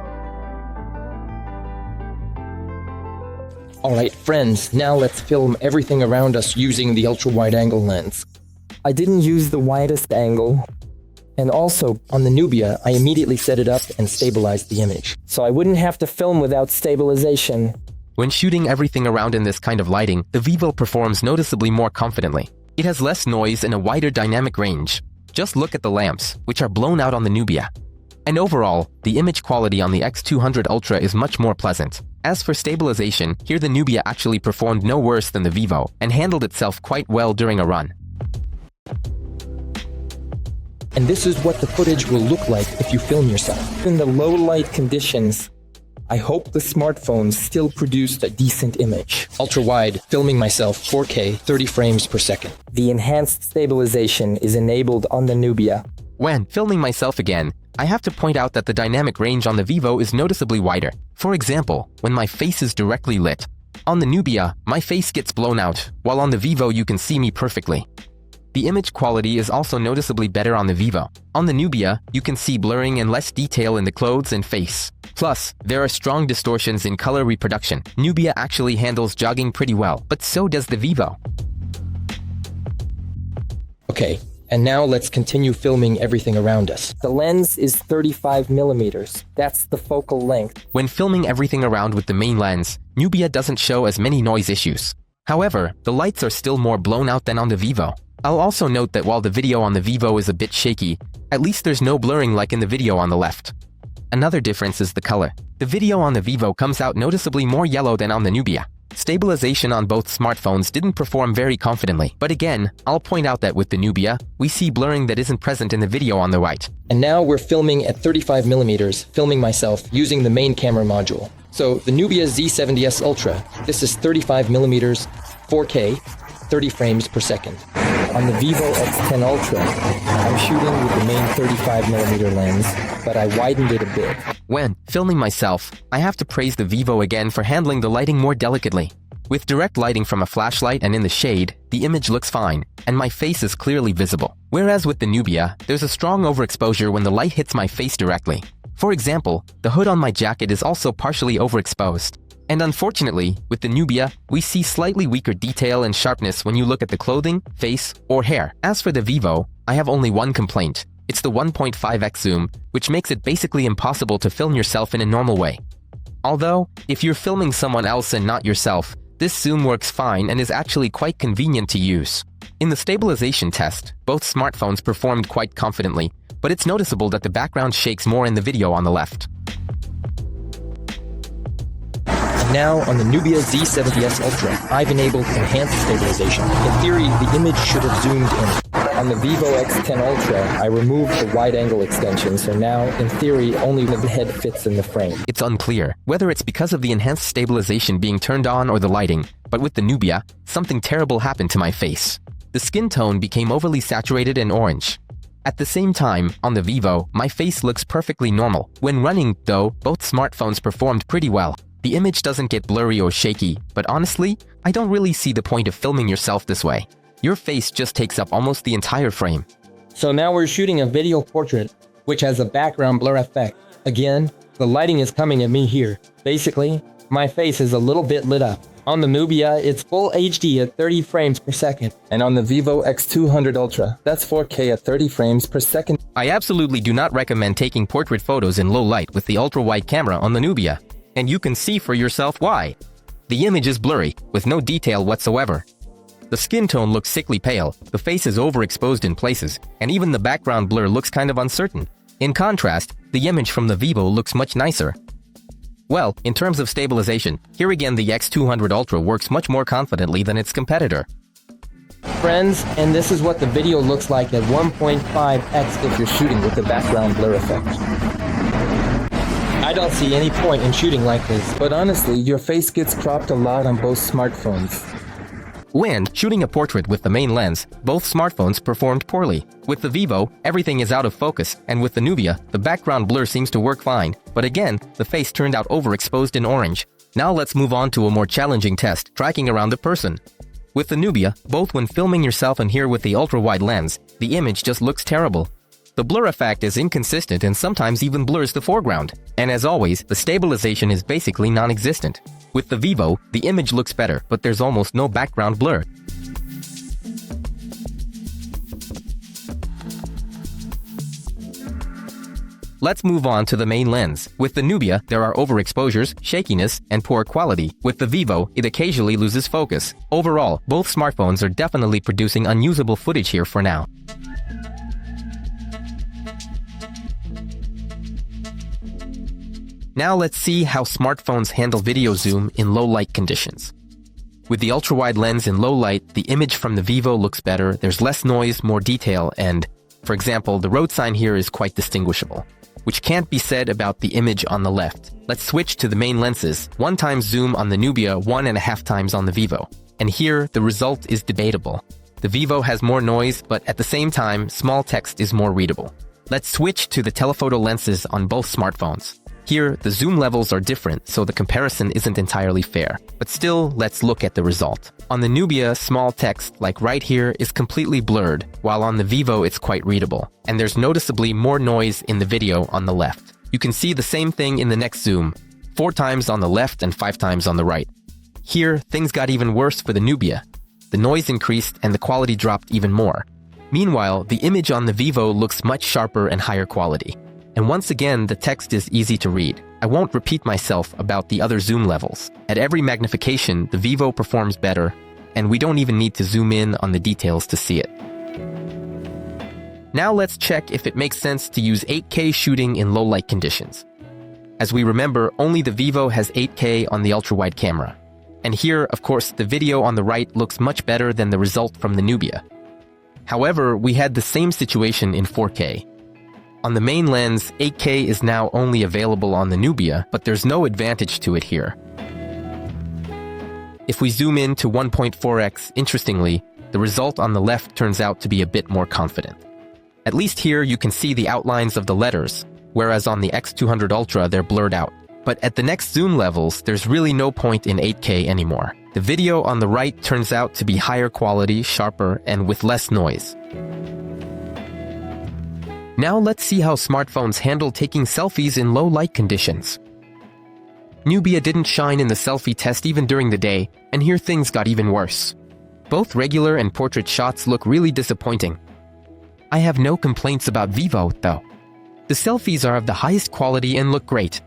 Alright friends, now let's film everything around us using the ultra-wide-angle lens. I didn't use the widest angle. And also, on the Nubia, I immediately set it up and stabilized the image. So I wouldn't have to film without stabilization. When shooting everything around in this kind of lighting, the Vivo performs noticeably more confidently. It has less noise and a wider dynamic range. Just look at the lamps, which are blown out on the Nubia. And overall, the image quality on the X200 Ultra is much more pleasant. As for stabilization, here the Nubia actually performed no worse than the Vivo and handled itself quite well during a run. And this is what the footage will look like if you film yourself. In the low light conditions, I hope the smartphone still produced a decent image. Ultra wide, filming myself 4K, 30 frames per second. The enhanced stabilization is enabled on the Nubia. When filming myself again, I have to point out that the dynamic range on the Vivo is noticeably wider. For example, when my face is directly lit. On the Nubia, my face gets blown out, while on the Vivo you can see me perfectly. The image quality is also noticeably better on the Vivo. On the Nubia, you can see blurring and less detail in the clothes and face. Plus, there are strong distortions in color reproduction. Nubia actually handles jogging pretty well, but so does the Vivo. Okay, and now let's continue filming everything around us. The lens is 35mm. That's the focal length. When filming everything around with the main lens, Nubia doesn't show as many noise issues. However, the lights are still more blown out than on the Vivo. I'll also note that while the video on the Vivo is a bit shaky, at least there's no blurring like in the video on the left. Another difference is the color. The video on the Vivo comes out noticeably more yellow than on the Nubia. Stabilization on both smartphones didn't perform very confidently, but again, I'll point out that with the Nubia, we see blurring that isn't present in the video on the right. And now we're filming at 35mm, filming myself using the main camera module. So the Nubia Z70S Ultra, this is 35mm, 4K, 30 frames per second. On the Vivo X200 Ultra, I'm shooting with the main 35mm lens, but I widened it a bit. When filming myself, I have to praise the Vivo again for handling the lighting more delicately. With direct lighting from a flashlight and in the shade, the image looks fine, and my face is clearly visible. Whereas with the Nubia, there's a strong overexposure when the light hits my face directly. For example, the hood on my jacket is also partially overexposed. And unfortunately, with the Nubia, we see slightly weaker detail and sharpness when you look at the clothing, face, or hair. As for the Vivo, I have only one complaint. It's the 1.5x zoom, which makes it basically impossible to film yourself in a normal way. Although, if you're filming someone else and not yourself, this zoom works fine and is actually quite convenient to use. In the stabilization test, both smartphones performed quite confidently, but it's noticeable that the background shakes more in the video on the left. Now on the Nubia Z70S Ultra, I've enabled enhanced stabilization. In theory, the image should have zoomed in. On the Vivo X200 Ultra, I removed the wide-angle extension, so now, in theory, only the head fits in the frame. It's unclear whether it's because of the enhanced stabilization being turned on or the lighting, but with the Nubia, something terrible happened to my face. The skin tone became overly saturated and orange. At the same time, on the Vivo, my face looks perfectly normal. When running, though, both smartphones performed pretty well. The image doesn't get blurry or shaky, but honestly, I don't really see the point of filming yourself this way. Your face just takes up almost the entire frame. So now we're shooting a video portrait, which has a background blur effect. Again, the lighting is coming at me here. Basically, my face is a little bit lit up. On the Nubia, it's full HD at 30 frames per second. And on the Vivo X200 Ultra, that's 4K at 30 frames per second. I absolutely do not recommend taking portrait photos in low light with the ultra-wide camera on the Nubia. And you can see for yourself why. The image is blurry, with no detail whatsoever. The skin tone looks sickly pale, the face is overexposed in places, and even the background blur looks kind of uncertain. In contrast, the image from the Vivo looks much nicer. Well, in terms of stabilization, here again the X200 Ultra works much more confidently than its competitor. Friends, and this is what the video looks like at 1.5x If you're shooting with the background blur effect. I don't see any point in shooting like this. But honestly, your face gets cropped a lot on both smartphones. When shooting a portrait with the main lens, both smartphones performed poorly. With the Vivo, everything is out of focus, and with the Nubia, the background blur seems to work fine, but again, the face turned out overexposed in orange. Now let's move on to a more challenging test, tracking around the person. With the Nubia, both when filming yourself and here with the ultra-wide lens, the image just looks terrible. The blur effect is inconsistent and sometimes even blurs the foreground. And as always, the stabilization is basically non-existent. With the Vivo, the image looks better, but there's almost no background blur. Let's move on to the main lens. With the Nubia, there are overexposures, shakiness, and poor quality. With the Vivo, it occasionally loses focus. Overall, both smartphones are definitely producing unusable footage here for now. Now let's see how smartphones handle video zoom in low light conditions. With the ultra-wide lens in low light, the image from the Vivo looks better, there's less noise, more detail, and, for example, the road sign here is quite distinguishable, which can't be said about the image on the left. Let's switch to the main lenses, 1x zoom on the Nubia, 1.5 times on the Vivo. And here, the result is debatable. The Vivo has more noise, but at the same time, small text is more readable. Let's switch to the telephoto lenses on both smartphones. Here, the zoom levels are different, so the comparison isn't entirely fair. But still, let's look at the result. On the Nubia, small text, like right here, is completely blurred, while on the Vivo it's quite readable. And there's noticeably more noise in the video on the left. You can see the same thing in the next zoom, 4 times on the left and 5 times on the right. Here, things got even worse for the Nubia. The noise increased and the quality dropped even more. Meanwhile, the image on the Vivo looks much sharper and higher quality. And once again, the text is easy to read. I won't repeat myself about the other zoom levels. At every magnification, the Vivo performs better, and we don't even need to zoom in on the details to see it. Now let's check if it makes sense to use 8K shooting in low light conditions. As we remember, only the Vivo has 8K on the ultra-wide camera. And here, of course, the video on the right looks much better than the result from the Nubia. However, we had the same situation in 4K. On the main lens, 8K is now only available on the Nubia, but there's no advantage to it here. If we zoom in to 1.4x, interestingly, the result on the left turns out to be a bit more confident. At least here you can see the outlines of the letters, whereas on the X200 Ultra they're blurred out. But at the next zoom levels, there's really no point in 8K anymore. The video on the right turns out to be higher quality, sharper, and with less noise. Now let's see how smartphones handle taking selfies in low light conditions. Nubia didn't shine in the selfie test even during the day, and here things got even worse. Both regular and portrait shots look really disappointing. I have no complaints about Vivo, though. The selfies are of the highest quality and look great.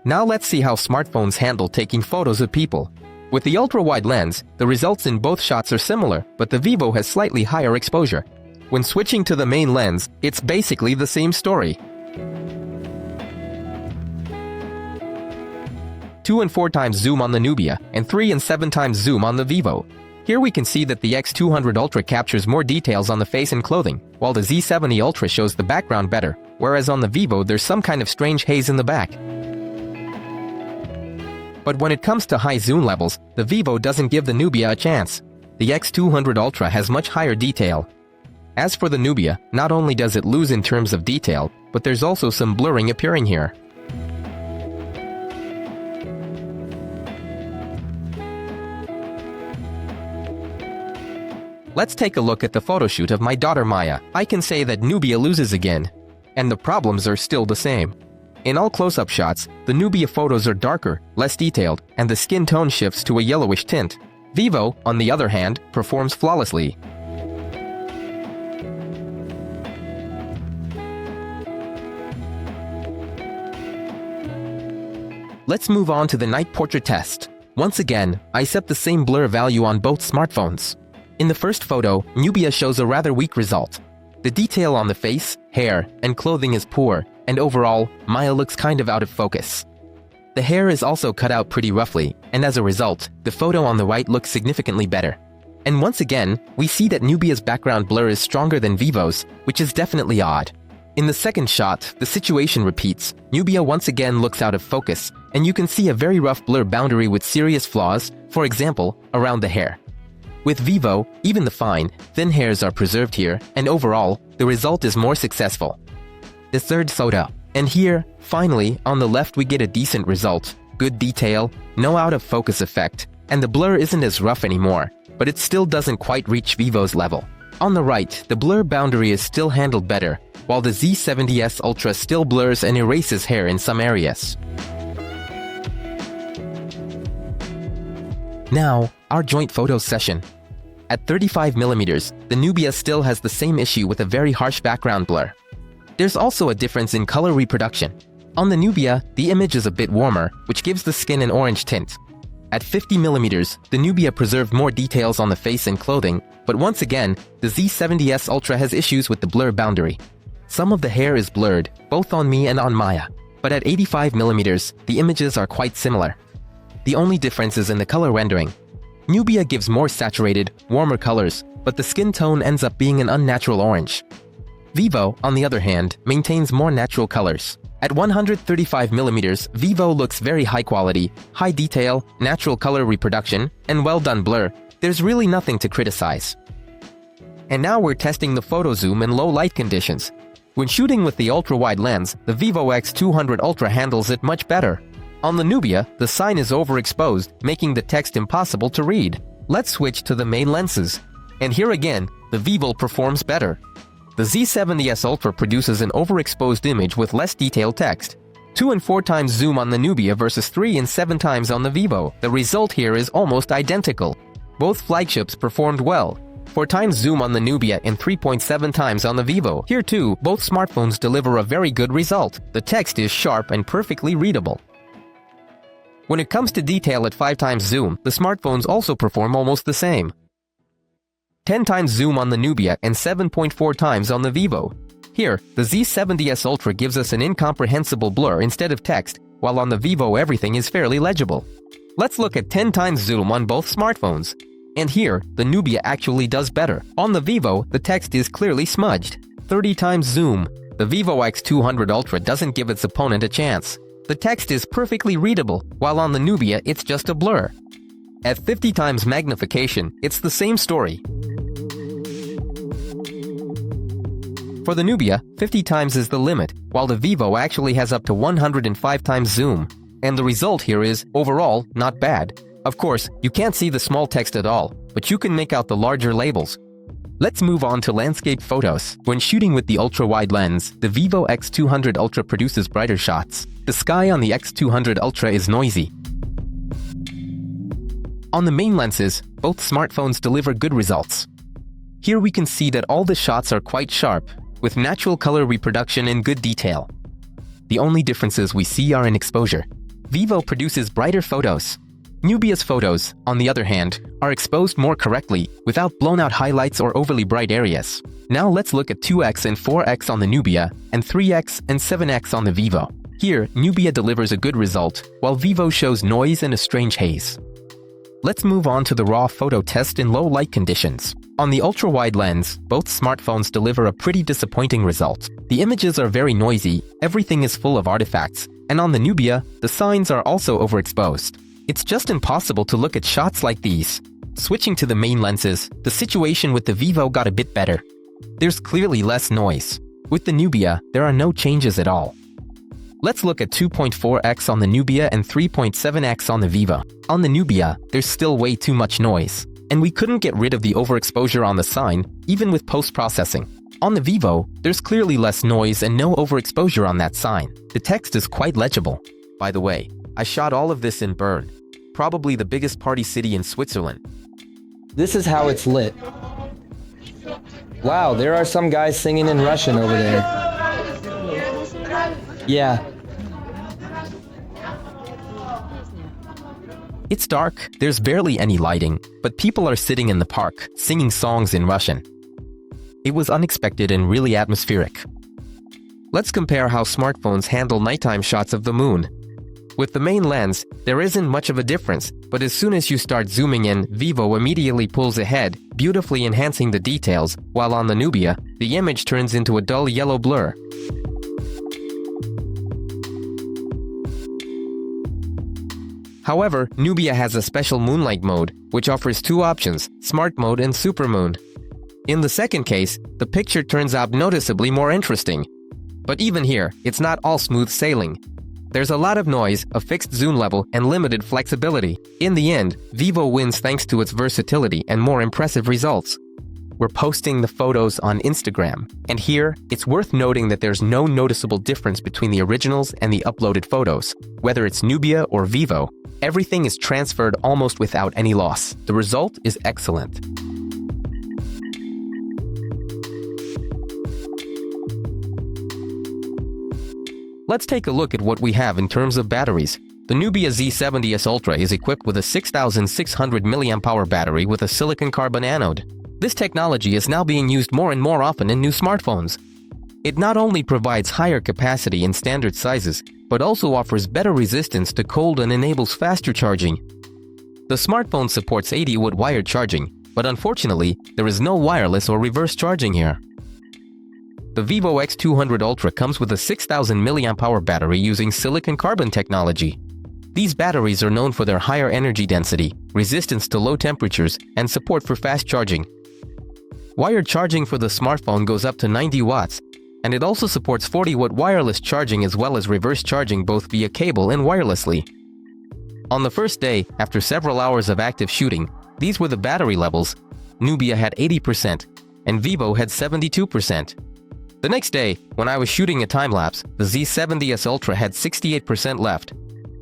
Now let's see how smartphones handle taking photos of people. With the ultra-wide lens, the results in both shots are similar, but the Vivo has slightly higher exposure. When switching to the main lens, it's basically the same story. 2 and 4 times zoom on the Nubia, and 3 and 7 times zoom on the Vivo. Here we can see that the X200 Ultra captures more details on the face and clothing, while the Z70 Ultra shows the background better, whereas on the Vivo there's some kind of strange haze in the back. But when it comes to high zoom levels, the Vivo doesn't give the Nubia a chance. The X200 Ultra has much higher detail. As for the Nubia, not only does it lose in terms of detail, but there's also some blurring appearing here. Let's take a look at the photoshoot of my daughter Maya. I can say that Nubia loses again, and the problems are still the same. In all close-up shots, the Nubia photos are darker, less detailed, and the skin tone shifts to a yellowish tint. Vivo, on the other hand, performs flawlessly. Let's move on to the night portrait test. Once again, I set the same blur value on both smartphones. In the first photo, Nubia shows a rather weak result. The detail on the face, hair, and clothing is poor, and overall, Maya looks kind of out of focus. The hair is also cut out pretty roughly, and as a result, the photo on the right looks significantly better. And once again, we see that Nubia's background blur is stronger than Vivo's, which is definitely odd. In the second shot, the situation repeats. Nubia once again looks out of focus, and you can see a very rough blur boundary with serious flaws, for example, around the hair. With Vivo, even the fine, thin hairs are preserved here, and overall, the result is more successful. The third photo. And here, finally, on the left we get a decent result. Good detail, no out-of-focus effect, and the blur isn't as rough anymore, but it still doesn't quite reach Vivo's level. On the right, the blur boundary is still handled better, while the Z70S Ultra still blurs and erases hair in some areas. Now, our joint photo session. At 35mm, the Nubia still has the same issue with a very harsh background blur. There's also a difference in color reproduction. On the Nubia, the image is a bit warmer, which gives the skin an orange tint. At 50mm, the Nubia preserved more details on the face and clothing, but once again, the Z70S Ultra has issues with the blur boundary. Some of the hair is blurred, both on me and on Maya. but at 85mm, the images are quite similar. The only difference is in the color rendering. Nubia gives more saturated, warmer colors, but the skin tone ends up being an unnatural orange. Vivo, on the other hand, maintains more natural colors. At 135mm, Vivo looks very high quality, high detail, natural color reproduction, and well done blur. There's really nothing to criticize. And now we're testing the photo zoom in low light conditions. When shooting with the ultra-wide lens, the Vivo X200 Ultra handles it much better. On the Nubia, the sign is overexposed, making the text impossible to read. Let's switch to the main lenses. And here again, the Vivo performs better. The Z70S Ultra produces an overexposed image with less detailed text. 2 and 4 times zoom on the Nubia versus 3 and 7 times on the Vivo. The result here is almost identical. Both flagships performed well. 4 times zoom on the Nubia and 3.7 times on the Vivo. Here too, both smartphones deliver a very good result. The text is sharp and perfectly readable. When it comes to detail at 5 times zoom, the smartphones also perform almost the same. 10 times zoom on the Nubia and 7.4 times on the Vivo. Here, the Z70S Ultra gives us an incomprehensible blur instead of text, while on the Vivo everything is fairly legible. Let's look at 10 times zoom on both smartphones. And here, the Nubia actually does better. On the Vivo, the text is clearly smudged. 30 times zoom. The Vivo X200 Ultra doesn't give its opponent a chance. The text is perfectly readable, while on the Nubia it's just a blur. At 50 times magnification, it's the same story. For the Nubia, 50 times is the limit, while the Vivo actually has up to 105 times zoom. And the result here is, overall, not bad. Of course, you can't see the small text at all, but you can make out the larger labels. Let's move on to landscape photos. When shooting with the ultra-wide lens, the Vivo X200 Ultra produces brighter shots. The sky on the X200 Ultra is noisy. On the main lenses, both smartphones deliver good results. Here we can see that all the shots are quite sharp, with natural color reproduction and good detail. The only differences we see are in exposure. Vivo produces brighter photos. Nubia's photos, on the other hand, are exposed more correctly, without blown-out highlights or overly bright areas. Now let's look at 2x and 4x on the Nubia, and 3x and 7x on the Vivo. Here, Nubia delivers a good result, while Vivo shows noise and a strange haze. Let's move on to the raw photo test in low light conditions. On the ultra-wide lens, both smartphones deliver a pretty disappointing result. The images are very noisy, everything is full of artifacts, and on the Nubia, the signs are also overexposed. It's just impossible to look at shots like these. Switching to the main lenses, the situation with the Vivo got a bit better. There's clearly less noise. With the Nubia, there are no changes at all. Let's look at 2.4x on the Nubia and 3.7x on the Vivo. On the Nubia, there's still way too much noise, and we couldn't get rid of the overexposure on the sign, even with post-processing. On the Vivo, there's clearly less noise and no overexposure on that sign. The text is quite legible. By the way, I shot all of this in Bern, probably the biggest party city in Switzerland. This is how it's lit. Wow, there are some guys singing in Russian over there. Yeah. It's dark, there's barely any lighting, but people are sitting in the park, singing songs in Russian. It was unexpected and really atmospheric. Let's compare how smartphones handle nighttime shots of the moon. With the main lens, there isn't much of a difference, but as soon as you start zooming in, Vivo immediately pulls ahead, beautifully enhancing the details, while on the Nubia, the image turns into a dull yellow blur. However, Nubia has a special moonlight mode, which offers 2 options, Smart Mode and Super Moon. In the second case, the picture turns out noticeably more interesting. But even here, it's not all smooth sailing. There's a lot of noise, a fixed zoom level, and limited flexibility. In the end, Vivo wins thanks to its versatility and more impressive results. We're posting the photos on Instagram, and here, it's worth noting that there's no noticeable difference between the originals and the uploaded photos. Whether it's Nubia or Vivo, everything is transferred almost without any loss. The result is excellent. Let's take a look at what we have in terms of batteries. The Nubia Z70S Ultra is equipped with a 6600 mAh battery with a silicon carbon anode. This technology is now being used more and more often in new smartphones. It not only provides higher capacity in standard sizes, but also offers better resistance to cold and enables faster charging. The smartphone supports 80-watt wired charging, but unfortunately, there is no wireless or reverse charging here. The Vivo X200 Ultra comes with a 6000 mAh battery using silicon carbon technology. These batteries are known for their higher energy density, resistance to low temperatures, and support for fast charging. Wired charging for the smartphone goes up to 90 watts, and it also supports 40-watt wireless charging as well as reverse charging both via cable and wirelessly. On the first day, after several hours of active shooting, these were the battery levels. Nubia had 80% and Vivo had 72%. The next day, when I was shooting a time-lapse, the Z70S Ultra had 68% left,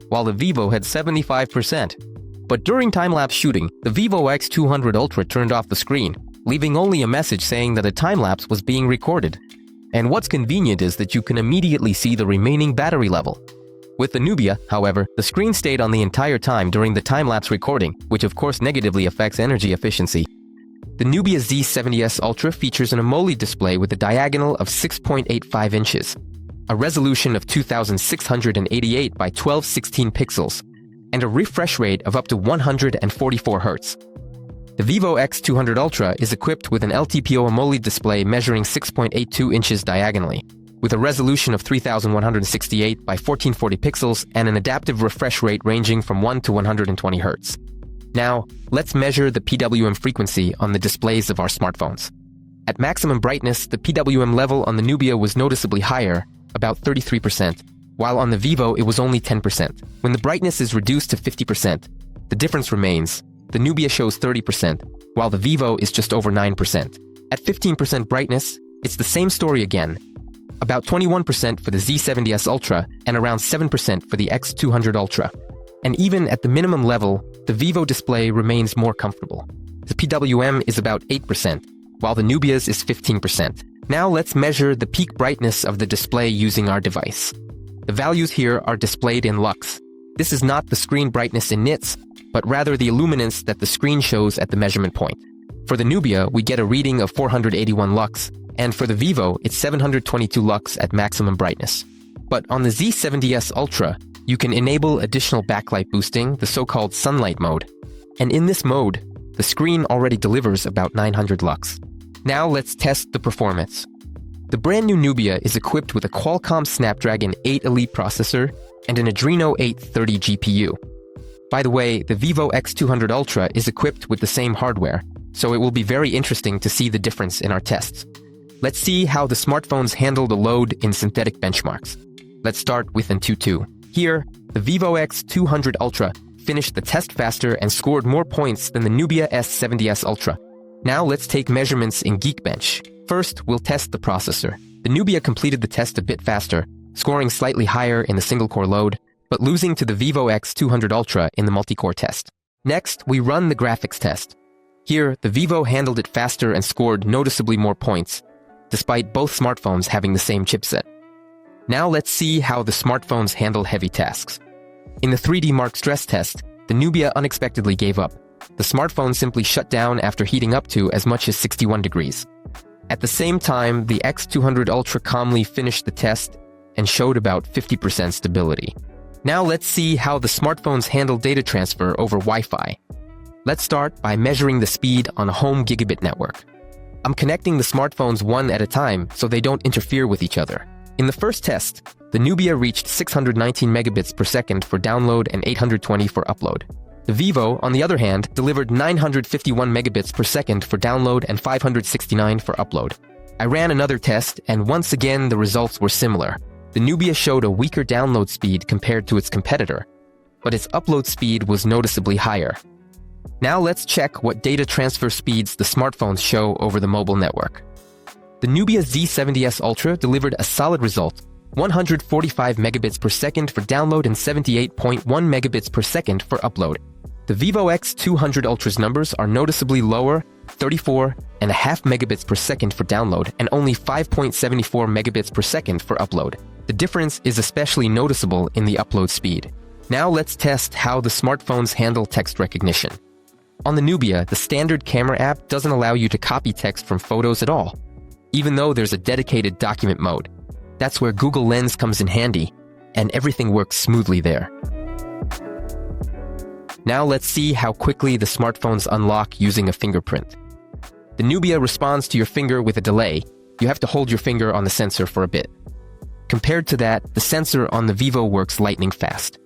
while the Vivo had 75%. But during time-lapse shooting, the Vivo X200 Ultra turned off the screen, leaving only a message saying that a time-lapse was being recorded. And what's convenient is that you can immediately see the remaining battery level. With the Nubia, however, the screen stayed on the entire time during the time-lapse recording, which of course negatively affects energy efficiency. The Nubia Z70S Ultra features an AMOLED display with a diagonal of 6.85 inches, a resolution of 2688 by 1216 pixels, and a refresh rate of up to 144 Hz. The Vivo X200 Ultra is equipped with an LTPO AMOLED display measuring 6.82 inches diagonally, with a resolution of 3168 by 1440 pixels and an adaptive refresh rate ranging from 1 to 120 Hz. Now, let's measure the PWM frequency on the displays of our smartphones. At maximum brightness, the PWM level on the Nubia was noticeably higher, about 33%, while on the Vivo it was only 10%. When the brightness is reduced to 50%, the difference remains. The Nubia shows 30%, while the Vivo is just over 9%. At 15% brightness, it's the same story again. About 21% for the Z70S Ultra and around 7% for the X200 Ultra. And even at the minimum level, the Vivo display remains more comfortable. The PWM is about 8%, while the Nubia's is 15%. Now let's measure the peak brightness of the display using our device. The values here are displayed in lux. This is not the screen brightness in nits, but rather the illuminance that the screen shows at the measurement point. For the Nubia, we get a reading of 481 lux, and for the Vivo, it's 722 lux at maximum brightness. But on the Z70S Ultra, you can enable additional backlight boosting, the so-called sunlight mode. And in this mode, the screen already delivers about 900 lux. Now let's test the performance. The brand new Nubia is equipped with a Qualcomm Snapdragon 8 Elite processor and an Adreno 830 GPU. By the way, the Vivo X200 Ultra is equipped with the same hardware, so it will be very interesting to see the difference in our tests. Let's see how the smartphones handle the load in synthetic benchmarks. Let's start with Antutu. Here, the Vivo X200 Ultra finished the test faster and scored more points than the Nubia S70S Ultra. Now let's take measurements in Geekbench. First, we'll test the processor. The Nubia completed the test a bit faster, scoring slightly higher in the single-core load, but losing to the Vivo X200 Ultra in the multi-core test. Next, we run the graphics test. Here, the Vivo handled it faster and scored noticeably more points, despite both smartphones having the same chipset. Now let's see how the smartphones handle heavy tasks. In the 3D Mark stress test, the Nubia unexpectedly gave up. The smartphone simply shut down after heating up to as much as 61 degrees. At the same time, the X200 Ultra calmly finished the test and showed about 50% stability. Now let's see how the smartphones handle data transfer over Wi-Fi. Let's start by measuring the speed on a home gigabit network. I'm connecting the smartphones one at a time so they don't interfere with each other. In the first test, the Nubia reached 619 megabits per second for download and 820 for upload. The Vivo, on the other hand, delivered 951 megabits per second for download and 569 for upload. I ran another test, and once again the results were similar. The Nubia showed a weaker download speed compared to its competitor, but its upload speed was noticeably higher. Now let's check what data transfer speeds the smartphones show over the mobile network. The Nubia Z70S Ultra delivered a solid result, 145 megabits per second for download and 78.1 megabits per second for upload. The Vivo X200 Ultra's numbers are noticeably lower, 34.5 megabits per second for download and only 5.74 megabits per second for upload. The difference is especially noticeable in the upload speed. Now let's test how the smartphones handle text recognition. On the Nubia, the standard camera app doesn't allow you to copy text from photos at all. even though there's a dedicated document mode. That's where Google Lens comes in handy, and everything works smoothly there. Now let's see how quickly the smartphones unlock using a fingerprint. The Nubia responds to your finger with a delay. You have to hold your finger on the sensor for a bit. Compared to that, the sensor on the Vivo works lightning fast.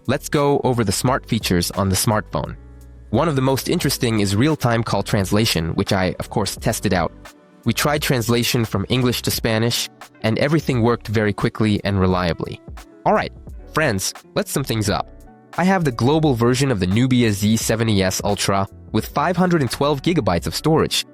Let's go over the smart features on the smartphone. One of the most interesting is real-time call translation, which I, of course, tested out. We tried translation from English to Spanish, and everything worked very quickly and reliably. Alright, friends, let's sum things up. I have the global version of the Nubia Z70S Ultra with 512 gigabytes of storage,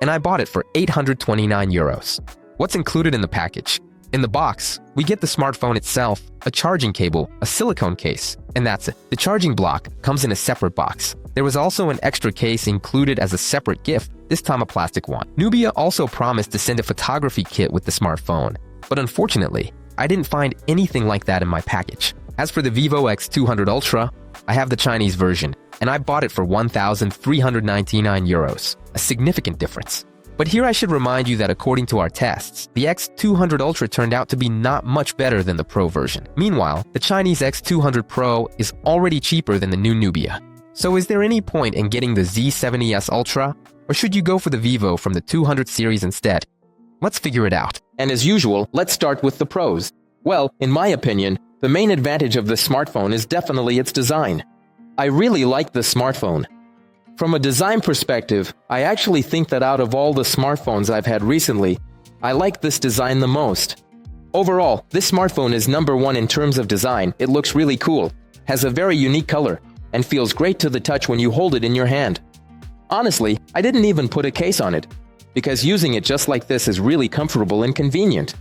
and I bought it for 829 euros. What's included in the package? In the box, we get the smartphone itself, a charging cable, a silicone case, and that's it. The charging block comes in a separate box. There was also an extra case included as a separate gift, this time a plastic one. Nubia also promised to send a photography kit with the smartphone, but unfortunately, I didn't find anything like that in my package. As for the Vivo X200 Ultra, I have the Chinese version, and I bought it for 1,399 euros, a significant difference. But here I should remind you that according to our tests, the X200 Ultra turned out to be not much better than the Pro version. Meanwhile, the Chinese X200 Pro is already cheaper than the new Nubia. So is there any point in getting the Z70S Ultra, or should you go for the Vivo from the 200 series instead? Let's figure it out. And as usual, let's start with the pros. Well, in my opinion, the main advantage of the smartphone is definitely its design. I really like the smartphone. From a design perspective, I actually think that out of all the smartphones I've had recently, I like this design the most. Overall, this smartphone is number one in terms of design. It looks really cool, has a very unique color, and feels great to the touch when you hold it in your hand. Honestly, I didn't even put a case on it, because using it just like this is really comfortable and convenient.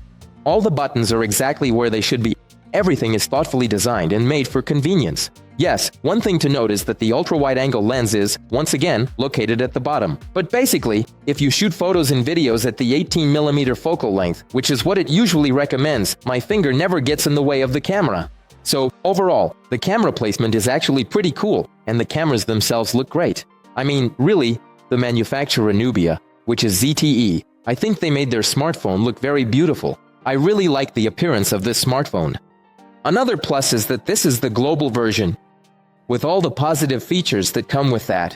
All the buttons are exactly where they should be. Everything is thoughtfully designed and made for convenience. Yes, one thing to note is that the ultra-wide-angle lens is, once again, located at the bottom. But basically, if you shoot photos and videos at the 18mm focal length, which is what it usually recommends, my finger never gets in the way of the camera. So, overall, the camera placement is actually pretty cool, and the cameras themselves look great. I mean, really, the manufacturer Nubia, which is ZTE, I think they made their smartphone look very beautiful. I really like the appearance of this smartphone. Another plus is that this is the global version, with all the positive features that come with that.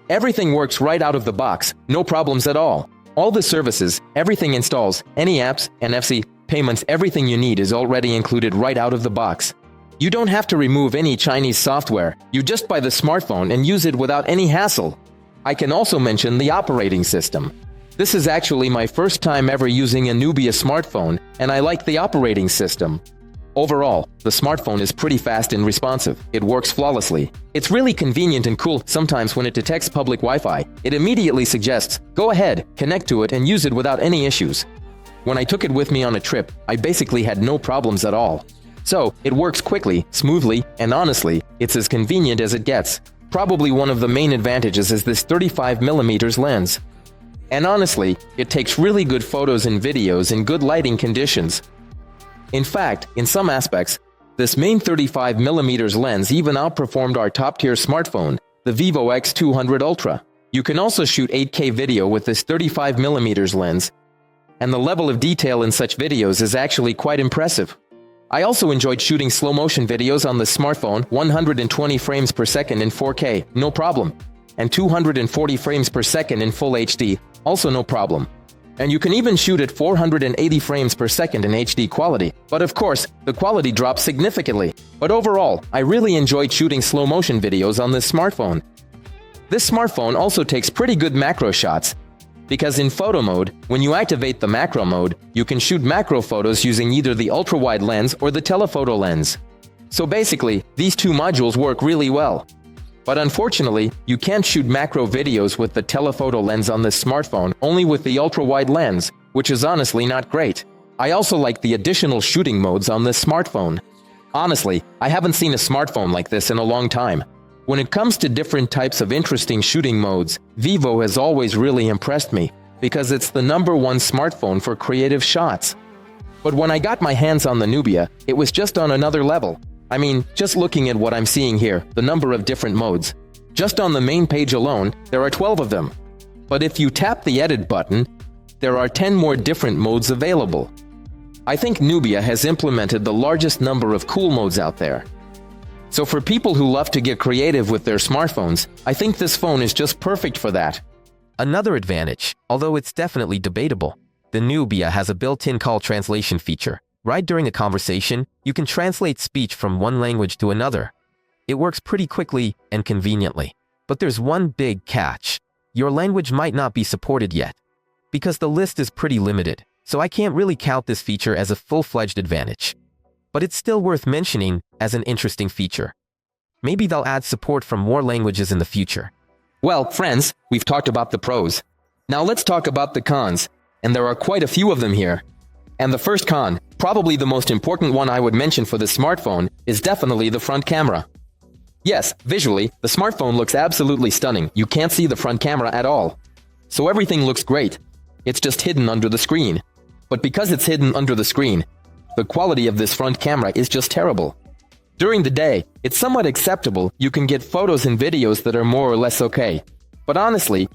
Everything works right out of the box, no problems at all. All the services, everything installs, any apps, NFC, payments, everything you need is already included right out of the box. You don't have to remove any Chinese software, you just buy the smartphone and use it without any hassle. I can also mention the operating system. This is actually my first time ever using a Nubia smartphone, and I like the operating system. Overall, the smartphone is pretty fast and responsive. It works flawlessly. It's really convenient and cool. Sometimes when it detects public Wi-Fi, it immediately suggests, go ahead, connect to it and use it without any issues. When I took it with me on a trip, I basically had no problems at all. So, it works quickly, smoothly, and honestly, it's as convenient as it gets. Probably one of the main advantages is this 35mm lens. And honestly, it takes really good photos and videos in good lighting conditions. In fact, in some aspects, this main 35mm lens even outperformed our top-tier smartphone, the Vivo X200 Ultra. You can also shoot 8K video with this 35mm lens, and the level of detail in such videos is actually quite impressive. I also enjoyed shooting slow-motion videos on the smartphone, 120 frames per second in 4K, no problem, and 240 frames per second in Full HD, also no problem. And you can even shoot at 480 frames per second in HD quality. But of course, the quality drops significantly. But overall, I really enjoyed shooting slow-motion videos on this smartphone. This smartphone also takes pretty good macro shots, because in photo mode, when you activate the macro mode, you can shoot macro photos using either the ultra-wide lens or the telephoto lens. So basically, these two modules work really well. But unfortunately, you can't shoot macro videos with the telephoto lens on this smartphone, only with the ultra-wide lens, which is honestly not great. I also like the additional shooting modes on this smartphone. Honestly, I haven't seen a smartphone like this in a long time. When it comes to different types of interesting shooting modes, Vivo has always really impressed me, because it's the #1 smartphone for creative shots. But when I got my hands on the Nubia, it was just on another level. I mean, just looking at what I'm seeing here, the number of different modes. Just on the main page alone, there are 12 of them. But if you tap the edit button, there are 10 more different modes available. I think Nubia has implemented the largest number of cool modes out there. So for people who love to get creative with their smartphones, I think this phone is just perfect for that. Another advantage, although it's definitely debatable, the Nubia has a built-in call translation feature. Right during a conversation, you can translate speech from one language to another. It works pretty quickly and conveniently. But there's one big catch. Your language might not be supported yet, because the list is pretty limited, so I can't really count this feature as a full-fledged advantage. But it's still worth mentioning as an interesting feature. Maybe they'll add support for more languages in the future. Well, friends, we've talked about the pros. Now let's talk about the cons, and there are quite a few of them here. And the first con, probably the most important one I would mention for the smartphone, is definitely the front camera. Yes, visually, the smartphone looks absolutely stunning. You can't see the front camera at all. So everything looks great. It's just hidden under the screen. But because it's hidden under the screen, the quality of this front camera is just terrible. During the day, it's somewhat acceptable. You can get photos and videos that are more or less okay. But honestly,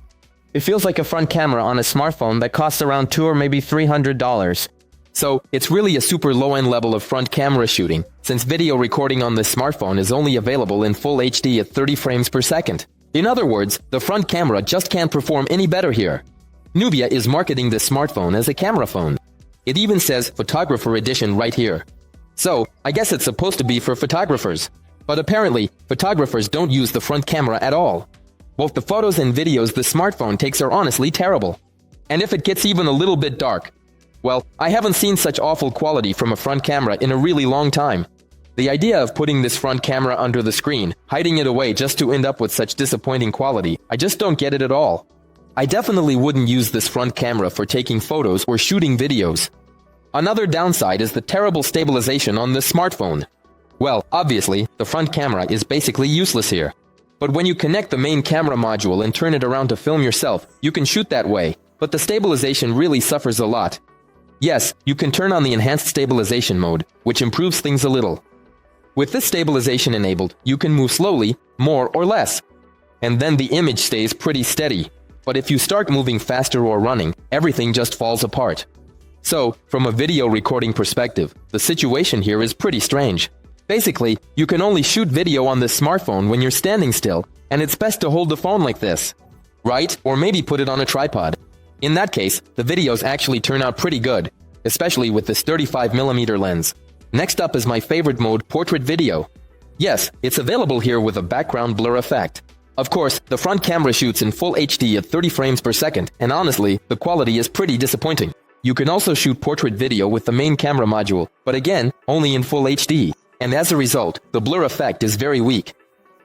it feels like a front camera on a smartphone that costs around $200 or maybe $300. So it's really a super low-end level of front camera shooting, since video recording on this smartphone is only available in full HD at 30 frames per second. In other words, the front camera just can't perform any better here. Nubia is marketing this smartphone as a camera phone. It even says Photographer Edition right here. So, I guess it's supposed to be for photographers. But apparently, photographers don't use the front camera at all. Both the photos and videos the smartphone takes are honestly terrible. And if it gets even a little bit dark, well, I haven't seen such awful quality from a front camera in a really long time. The idea of putting this front camera under the screen, hiding it away just to end up with such disappointing quality, I just don't get it at all. I definitely wouldn't use this front camera for taking photos or shooting videos. Another downside is the terrible stabilization on this smartphone. Well, obviously, the front camera is basically useless here. But when you connect the main camera module and turn it around to film yourself, you can shoot that way, but the stabilization really suffers a lot. Yes, you can turn on the enhanced stabilization mode, which improves things a little. With this stabilization enabled, you can move slowly, more or less. And then the image stays pretty steady. But if you start moving faster or running, everything just falls apart. So, from a video recording perspective, the situation here is pretty strange. Basically, you can only shoot video on this smartphone when you're standing still, and it's best to hold the phone like this. Right? Or maybe put it on a tripod. In that case, the videos actually turn out pretty good, especially with this 35mm lens. Next up is my favorite mode, portrait video. Yes, it's available here with a background blur effect. Of course, the front camera shoots in full HD at 30 frames per second, and honestly, the quality is pretty disappointing. You can also shoot portrait video with the main camera module, but again, only in full HD. And as a result, the blur effect is very weak.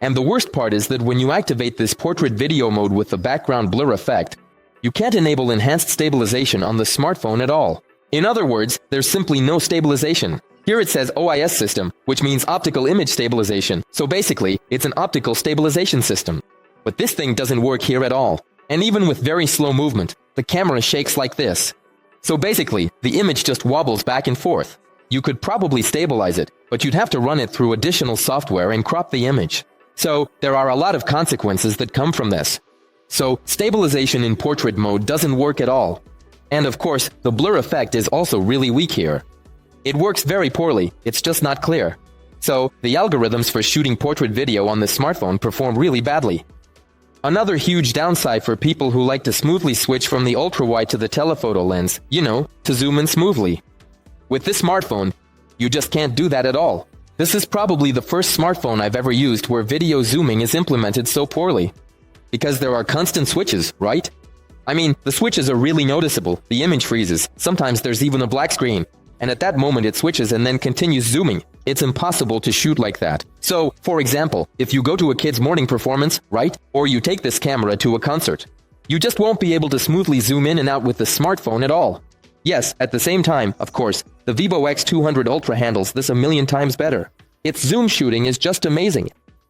And the worst part is that when you activate this portrait video mode with the background blur effect, you can't enable enhanced stabilization on the smartphone at all. In other words, there's simply no stabilization. Here it says OIS system, which means optical image stabilization. So basically, it's an optical stabilization system. But this thing doesn't work here at all. And even with very slow movement, the camera shakes like this. So basically, the image just wobbles back and forth. You could probably stabilize it, but you'd have to run it through additional software and crop the image. So there are a lot of consequences that come from this. So stabilization in portrait mode doesn't work at all. And of course, the blur effect is also really weak here. It works very poorly, it's just not clear. So the algorithms for shooting portrait video on the smartphone perform really badly. Another huge downside for people who like to smoothly switch from the ultra-wide to the telephoto lens, to zoom in smoothly. With this smartphone, you just can't do that at all. This is probably the first smartphone I've ever used where video zooming is implemented so poorly. Because there are constant switches, right? I mean, the switches are really noticeable, the image freezes, sometimes there's even a black screen. And at that moment it switches and then continues zooming. It's impossible to shoot like that. So, for example, if you go to a kid's morning performance, right? Or you take this camera to a concert, you just won't be able to smoothly zoom in and out with the smartphone at all. Yes, at the same time, of course, the Vivo X200 Ultra handles this a million times better. Its zoom shooting is just amazing.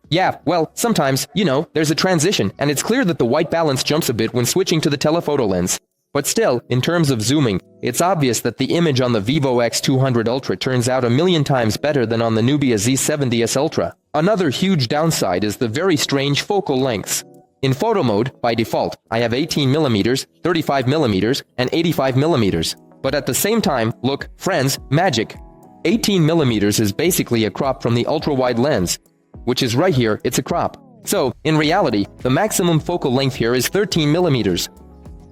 Yeah, well, sometimes, there's a transition, and it's clear that the white balance jumps a bit when switching to the telephoto lens. But still, in terms of zooming, it's obvious that the image on the Vivo X200 Ultra turns out a million times better than on the Nubia Z70S Ultra. Another huge downside is the very strange focal lengths. In photo mode, by default, I have 18mm, 35mm, and 85mm. But at the same time, look, friends, magic. 18mm is basically a crop from the ultra-wide lens, which is right here, it's a crop. So, in reality, the maximum focal length here is 13mm.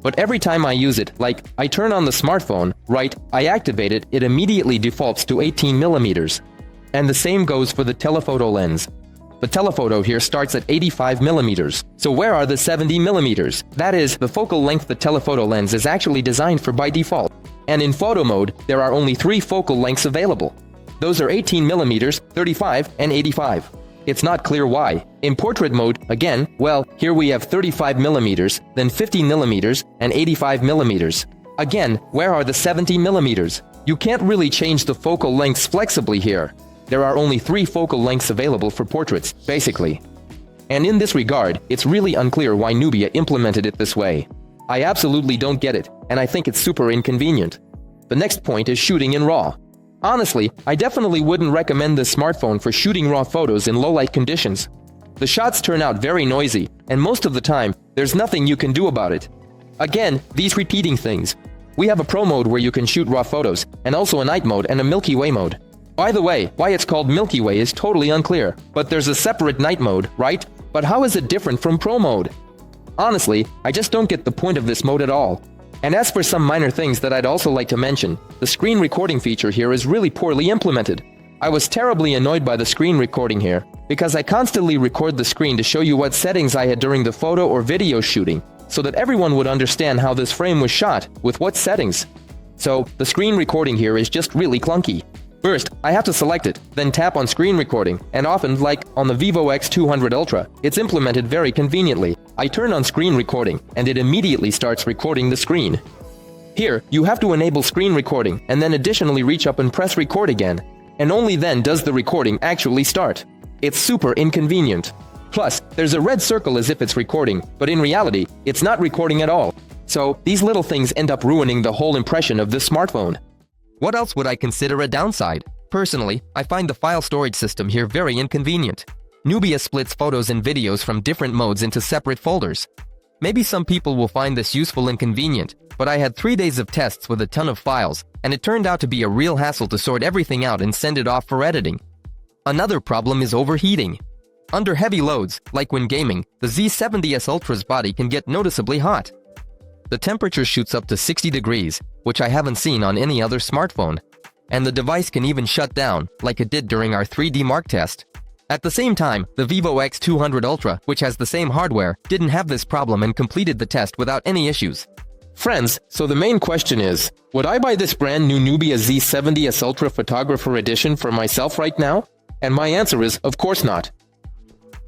But every time I use it, like, I turn on the smartphone, right, I activate it, it immediately defaults to 18mm. And the same goes for the telephoto lens. The telephoto here starts at 85mm. So where are the 70mm? That is, the focal length the telephoto lens is actually designed for by default. And in photo mode, there are only 3 focal lengths available. Those are 18mm, 35, and 85. It's not clear why. In portrait mode, again, well, here we have 35mm, then 50mm, and 85mm. Again, where are the 70mm? You can't really change the focal lengths flexibly here. There are only 3 focal lengths available for portraits, basically. And in this regard, it's really unclear why Nubia implemented it this way. I absolutely don't get it, and I think it's super inconvenient. The next point is shooting in RAW. Honestly, I definitely wouldn't recommend this smartphone for shooting RAW photos in low-light conditions. The shots turn out very noisy, and most of the time, there's nothing you can do about it. Again, these repeating things. We have a Pro mode where you can shoot RAW photos, and also a night mode and a Milky Way mode. By the way, why it's called Milky Way is totally unclear, but there's a separate night mode, right? But how is it different from Pro mode? Honestly, I just don't get the point of this mode at all. And as for some minor things that I'd also like to mention, the screen recording feature here is really poorly implemented. I was terribly annoyed by the screen recording here, because I constantly record the screen to show you what settings I had during the photo or video shooting, so that everyone would understand how this frame was shot, with what settings. So, the screen recording here is just really clunky. First, I have to select it, then tap on screen recording, and often, like on the Vivo X200 Ultra, it's implemented very conveniently. I turn on screen recording, and it immediately starts recording the screen. Here, you have to enable screen recording, and then additionally reach up and press record again, and only then does the recording actually start. It's super inconvenient. Plus, there's a red circle as if it's recording, but in reality, it's not recording at all. So, these little things end up ruining the whole impression of this smartphone. What else would I consider a downside? Personally, I find the file storage system here very inconvenient. Nubia splits photos and videos from different modes into separate folders. Maybe some people will find this useful and convenient, but I had 3 days of tests with a ton of files, and it turned out to be a real hassle to sort everything out and send it off for editing. Another problem is overheating. Under heavy loads, like when gaming, the Z70S Ultra's body can get noticeably hot. The temperature shoots up to 60 degrees, which I haven't seen on any other smartphone. And the device can even shut down, like it did during our 3D Mark test. At the same time, the Vivo X200 Ultra, which has the same hardware, didn't have this problem and completed the test without any issues. Friends, so the main question is, would I buy this brand new Nubia Z70S Ultra Photographer Edition for myself right now? And my answer is, of course not.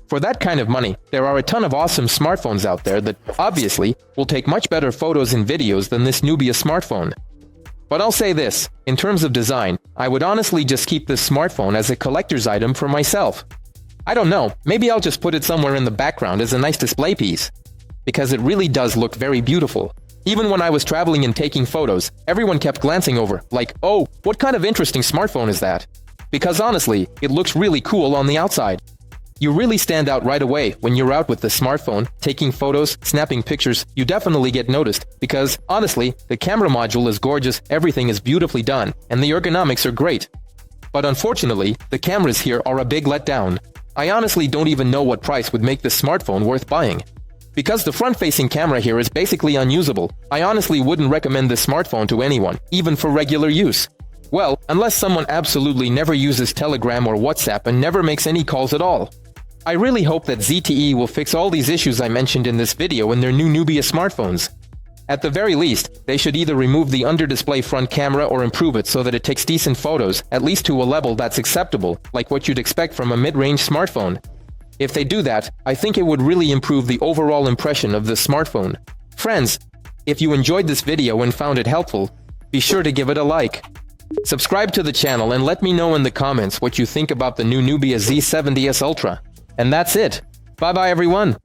For that kind of money, there are a ton of awesome smartphones out there that, obviously, will take much better photos and videos than this Nubia smartphone. But I'll say this, in terms of design, I would honestly just keep this smartphone as a collector's item for myself. I don't know, maybe I'll just put it somewhere in the background as a nice display piece. Because it really does look very beautiful. Even when I was traveling and taking photos, everyone kept glancing over, like, oh, what kind of interesting smartphone is that? Because honestly, it looks really cool on the outside. You really stand out right away when you're out with the smartphone, taking photos, snapping pictures. You definitely get noticed because, honestly, the camera module is gorgeous, everything is beautifully done, and the ergonomics are great. But unfortunately, the cameras here are a big letdown. I honestly don't even know what price would make this smartphone worth buying. Because the front-facing camera here is basically unusable, I honestly wouldn't recommend this smartphone to anyone, even for regular use. Well, unless someone absolutely never uses Telegram or WhatsApp and never makes any calls at all. I really hope that ZTE will fix all these issues I mentioned in this video in their new Nubia smartphones. At the very least, they should either remove the under-display front camera or improve it so that it takes decent photos, at least to a level that's acceptable, like what you'd expect from a mid-range smartphone. If they do that, I think it would really improve the overall impression of this smartphone. Friends, if you enjoyed this video and found it helpful, be sure to give it a like. Subscribe to the channel and let me know in the comments what you think about the new Nubia Z70S Ultra. And that's it. Bye-bye everyone.